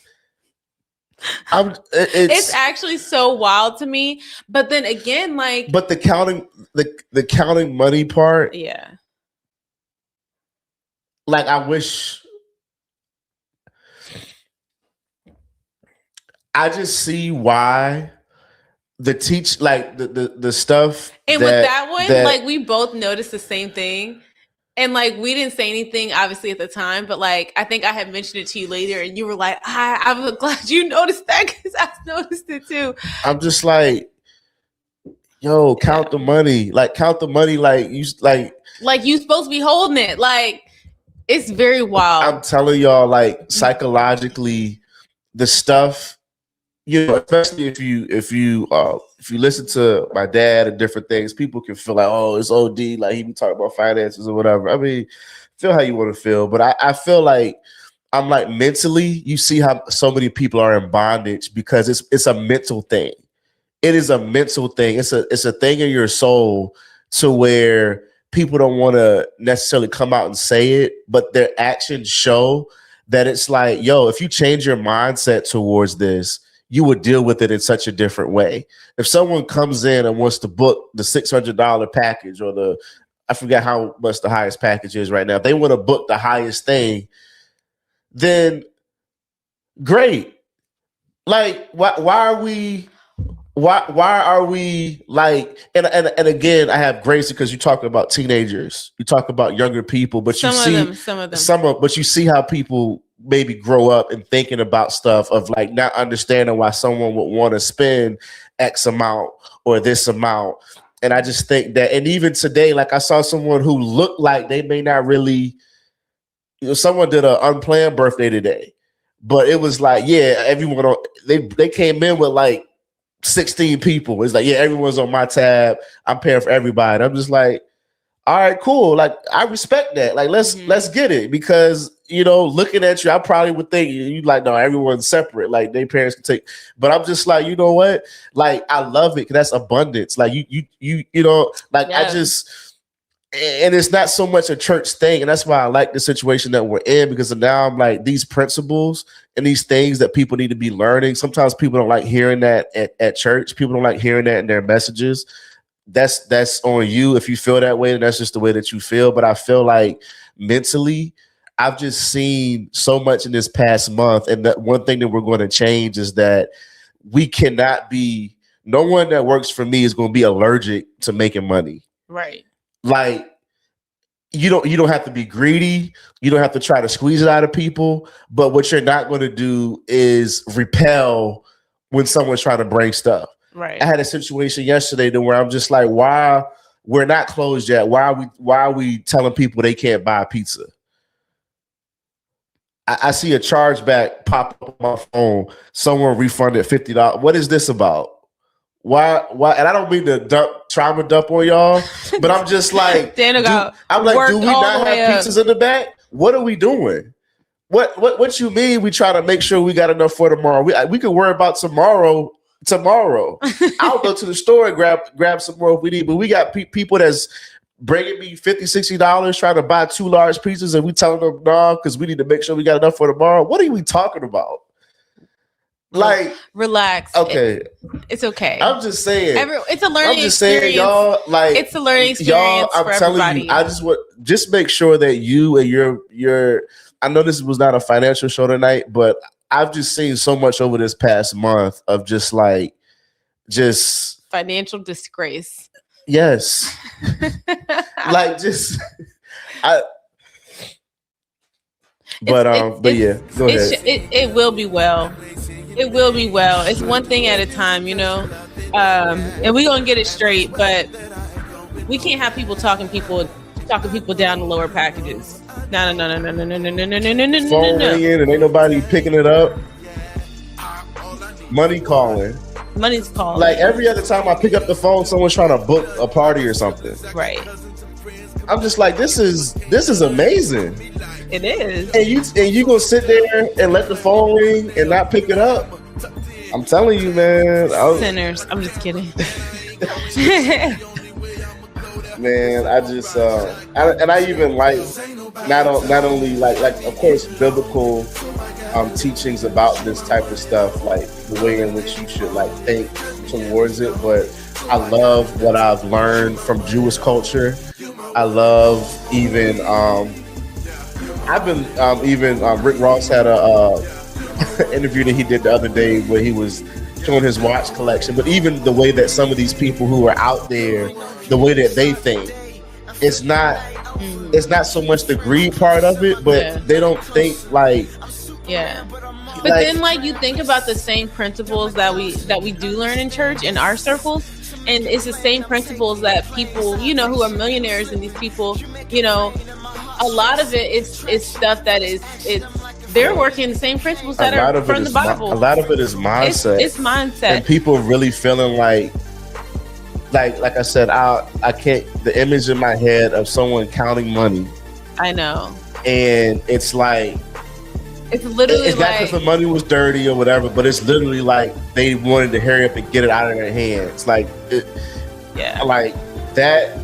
B: it's actually so wild to me. But then again, like,
D: but the counting money part,
B: yeah.
D: Like, I wish I just see why the stuff.
B: And with that one, like, we both noticed the same thing. And like, we didn't say anything obviously at the time, but like, I think I had mentioned it to you later and you were like, I'm glad you noticed that because I noticed it too.
D: I'm just like, yo, count the money. Like, count the money. Like you supposed to be holding it. Like, it's very wild.
B: I'm
D: telling y'all, like, psychologically, the stuff, you know, especially if you listen to my dad and different things, people can feel like, oh, it's OD, like he be talking about finances or whatever. I mean, feel how you want to feel, but I feel like I'm like mentally, you see how so many people are in bondage because it's a mental thing. It is a mental thing. It's a thing in your soul to where people don't want to necessarily come out and say it, but their actions show that it's like, yo, if you change your mindset towards this, you would deal with it in such a different way. If someone comes in and wants to book the $600 package or I forget how much the highest package is right now. If they want to book the highest thing, then great. Like, why are we like, and again, I have grace because you talk about teenagers, you talk about younger people, but you but you see how people maybe grow up and thinking about stuff of like not understanding why someone would want to spend X amount or this amount. And I just think that, and even today, like I saw someone who looked like they may not really, someone did an unplanned birthday today, but it was like, yeah, everyone they came in with like 16 people. It's like, yeah, everyone's on my tab. I'm paying for everybody. I'm just like, all right, cool. Like, I respect that. Like, let's get it, because looking at you, I probably would think you like, no, everyone's separate. Like, their parents can take. But I'm just like, you know what? Like, I love it because that's abundance. Like, I just. And it's not so much a church thing, and that's why I like the situation that we're in, because now I'm like, these principles and these things that people need to be learning. Sometimes people don't like hearing that at church. People don't like hearing that in their messages. That's on you. If you feel that way, then that's just the way that you feel. But I feel like mentally, I've just seen so much in this past month, and that one thing that we're going to change is that we cannot be. No one that works for me is going to be allergic to making money.
B: Right.
D: Like, you don't have to be greedy. You don't have to try to squeeze it out of people. But what you're not going to do is repel when someone's trying to bring stuff.
B: Right.
D: I had a situation yesterday where I'm just like, why we're not closed yet? Why are we telling people they can't buy pizza? I see a chargeback pop up on my phone. Someone refunded $50. What is this about? Why? And I don't mean to trauma dump on y'all, but I'm just like, do we not have pizzas in the back? What are we doing? What you mean? We try to make sure we got enough for tomorrow. We could worry about tomorrow. I'll go to the store and grab some more if we need. But we got people that's bringing me $50, $60 trying to buy 2 large pizzas, and we telling them no because we need to make sure we got enough for tomorrow. What are we talking about? Like,
B: relax.
D: Okay,
B: it's okay.
D: I'm just saying.
B: It's a learning.
D: I'm just saying, y'all. Like,
B: it's a learning experience.
D: Y'all, I'm telling
B: everybody.
D: you. I just make sure that you and your. I know this was not a financial show tonight, but I've just seen so much over this past month of just
B: financial disgrace.
D: Yes, like just I. But yeah, go ahead.
B: It will be well. It will be well. It's one thing at a time, and we're gonna get it straight. But we can't have people talking people down to lower packages. No.
D: Phone ringing and ain't nobody picking it up. Money's calling.
B: Like
D: every other time I pick up the phone, someone's trying to book a party or something.
B: Right.
D: I'm just like, this is amazing.
B: It is.
D: And you gonna sit there and let the phone ring and not pick it up? I'm telling you, man.
B: Sinners. I'm just kidding.
D: Man, I just I even like not only like of course biblical teachings about this type of stuff, like the way in which you should like think towards it, but I love what I've learned from Jewish culture. I love even Rick Ross had a interview that he did the other day where he was showing his watch collection, but even the way that some of these people who are out there, the way that they think, it's not so much the greed part of it, but they don't think like
B: but then you think about the same principles that we do learn in church in our circles, and it's the same principles that people who are millionaires, and these people a lot of it is stuff that they're working the same principles that are from the Bible.
D: A lot of it is mindset.
B: It's mindset, and
D: people really feeling like I said, I can't. The image in my head of someone counting money.
B: I know,
D: and it's like
B: it's literally
D: it's not because the money was dirty or whatever, but it's literally like they wanted to hurry up and get it out of their hands. Like that.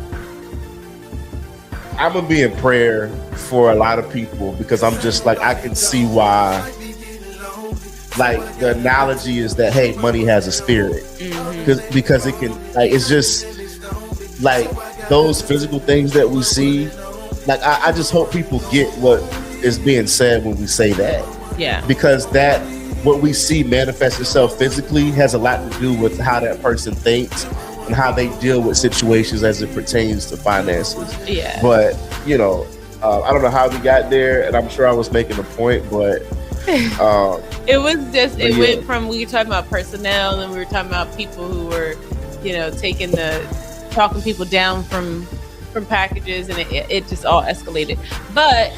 D: I'm gonna be in prayer for a lot of people because I'm just like, I can see why. Like the analogy is that, hey, money has a spirit, because it can, like, it's just like those physical things that we see. Like I just hope people get what is being said when we say that.
B: Yeah.
D: Because that what we see manifest itself physically has a lot to do with how that person thinks and how they deal with situations as it pertains to finances.
B: Yeah.
D: But I don't know how we got there, and I'm sure I was making a point, but
B: it was just went from, we were talking about personnel, and we were talking about people who were talking people down from packages, and it just all escalated. But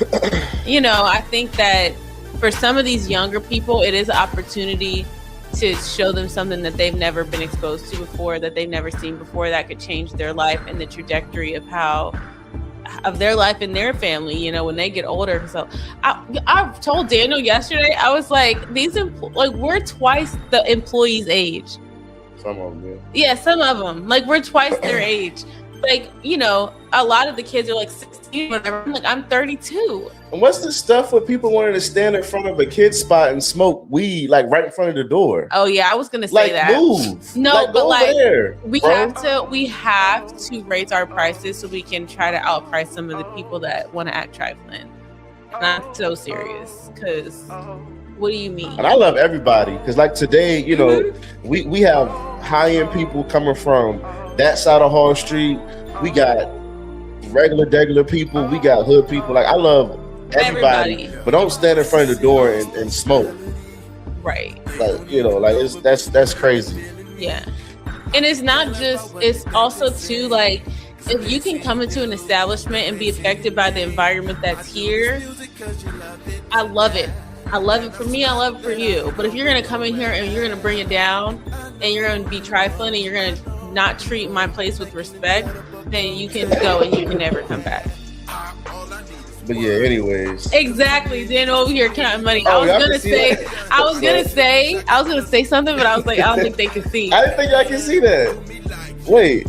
B: I think that for some of these younger people, it is an opportunity to show them something that they've never been exposed to before, that they've never seen before, that could change their life and the trajectory of their life and their family, you know, when they get older. So I told Daniel yesterday, I was like, we're twice the employees' age.
D: Some of them,
B: yeah, some of them, like, we're twice their age. Like, you know, a lot of the kids are like 16, whatever. I'm like, I'm 32.
D: And what's the stuff with people wanting to stand in front of a kid's spot and smoke weed, like right in front of the door?
B: Oh yeah, I was gonna say
D: like,
B: that.
D: Move.
B: No,
D: like,
B: but like
D: there,
B: we have to raise our prices so we can try to outprice some of the people that want to act trifling. Not so serious, because what do you mean?
D: And I love everybody, because like today, you know, we have high-end people coming from that side of Hall Street. We got regular people. We got hood people. Like, I love everybody. But don't stand in front of the door and smoke.
B: Right.
D: Like, you know, like, that's crazy.
B: Yeah. And it's not just, it's also too, like, if you can come into an establishment and be affected by the environment that's here, I love it. I love it for me. I love it for you. But if you're going to come in here and you're going to bring it down and you're going to be trifling and you're going to not treat my place with respect, then you can go and you can never come back.
D: But yeah, anyways.
B: Exactly. Then over here counting money. I was gonna say something, but I was like, I don't think they can see.
D: I didn't think I can see that. Wait.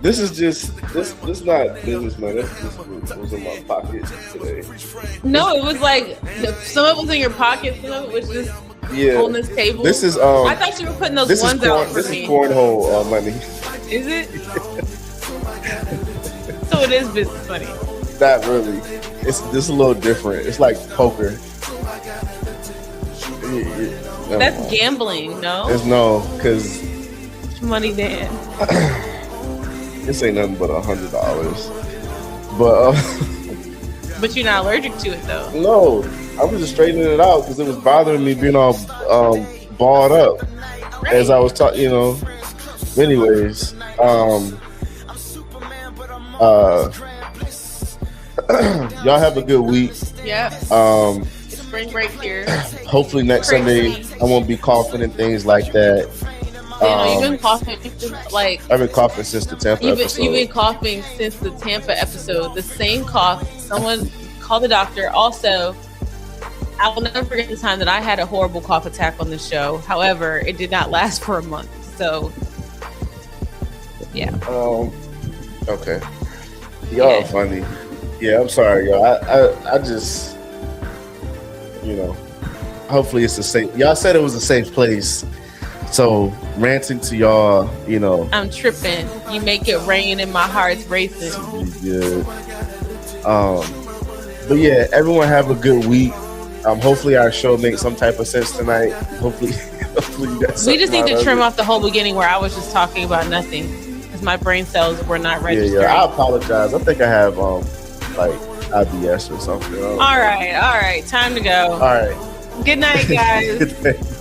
D: This is just this not business money. This was in my pocket today.
B: No, it was like some of it was in your pocket, some of it was just on this table.
D: This is
B: I thought you were putting those ones out for
D: this
B: me.
D: Is cornhole money.
B: Is it? So it is business money.
D: Not really. It's just a little different. It's like poker.
B: That's gambling, no?
D: It's no, because
B: money then.
D: This ain't nothing but $100. But
B: you're not allergic to it though.
D: No, I was just straightening it out because it was bothering me being all balled up as I was talking. You know. Anyways, y'all have a good week.
B: Yeah. Spring break here.
D: Hopefully next Sunday I won't be coughing and things like that.
B: You've been coughing like
D: I've been coughing since the Tampa episode.
B: You've been coughing since the Tampa episode. The same cough. Someone called the doctor. Also, I will never forget the time that I had a horrible cough attack on the show. However, it did not last for a month. So, yeah.
D: Okay. Y'all are funny. Yeah, I'm sorry, y'all. I just, you know, hopefully it's a safe. Y'all said it was a safe place. So ranting to y'all, you know.
B: I'm tripping. You make it rain and my heart's racing.
D: Good. But yeah, everyone have a good week. Hopefully our show makes some type of sense tonight. Hopefully you got
B: we just need to trim off the whole beginning where I was just talking about nothing because my brain cells were not registering.
D: Yeah, I apologize. I think I have like IBS or something.
B: All right. Time to go.
D: All right.
B: Good night, guys.
D: Good night.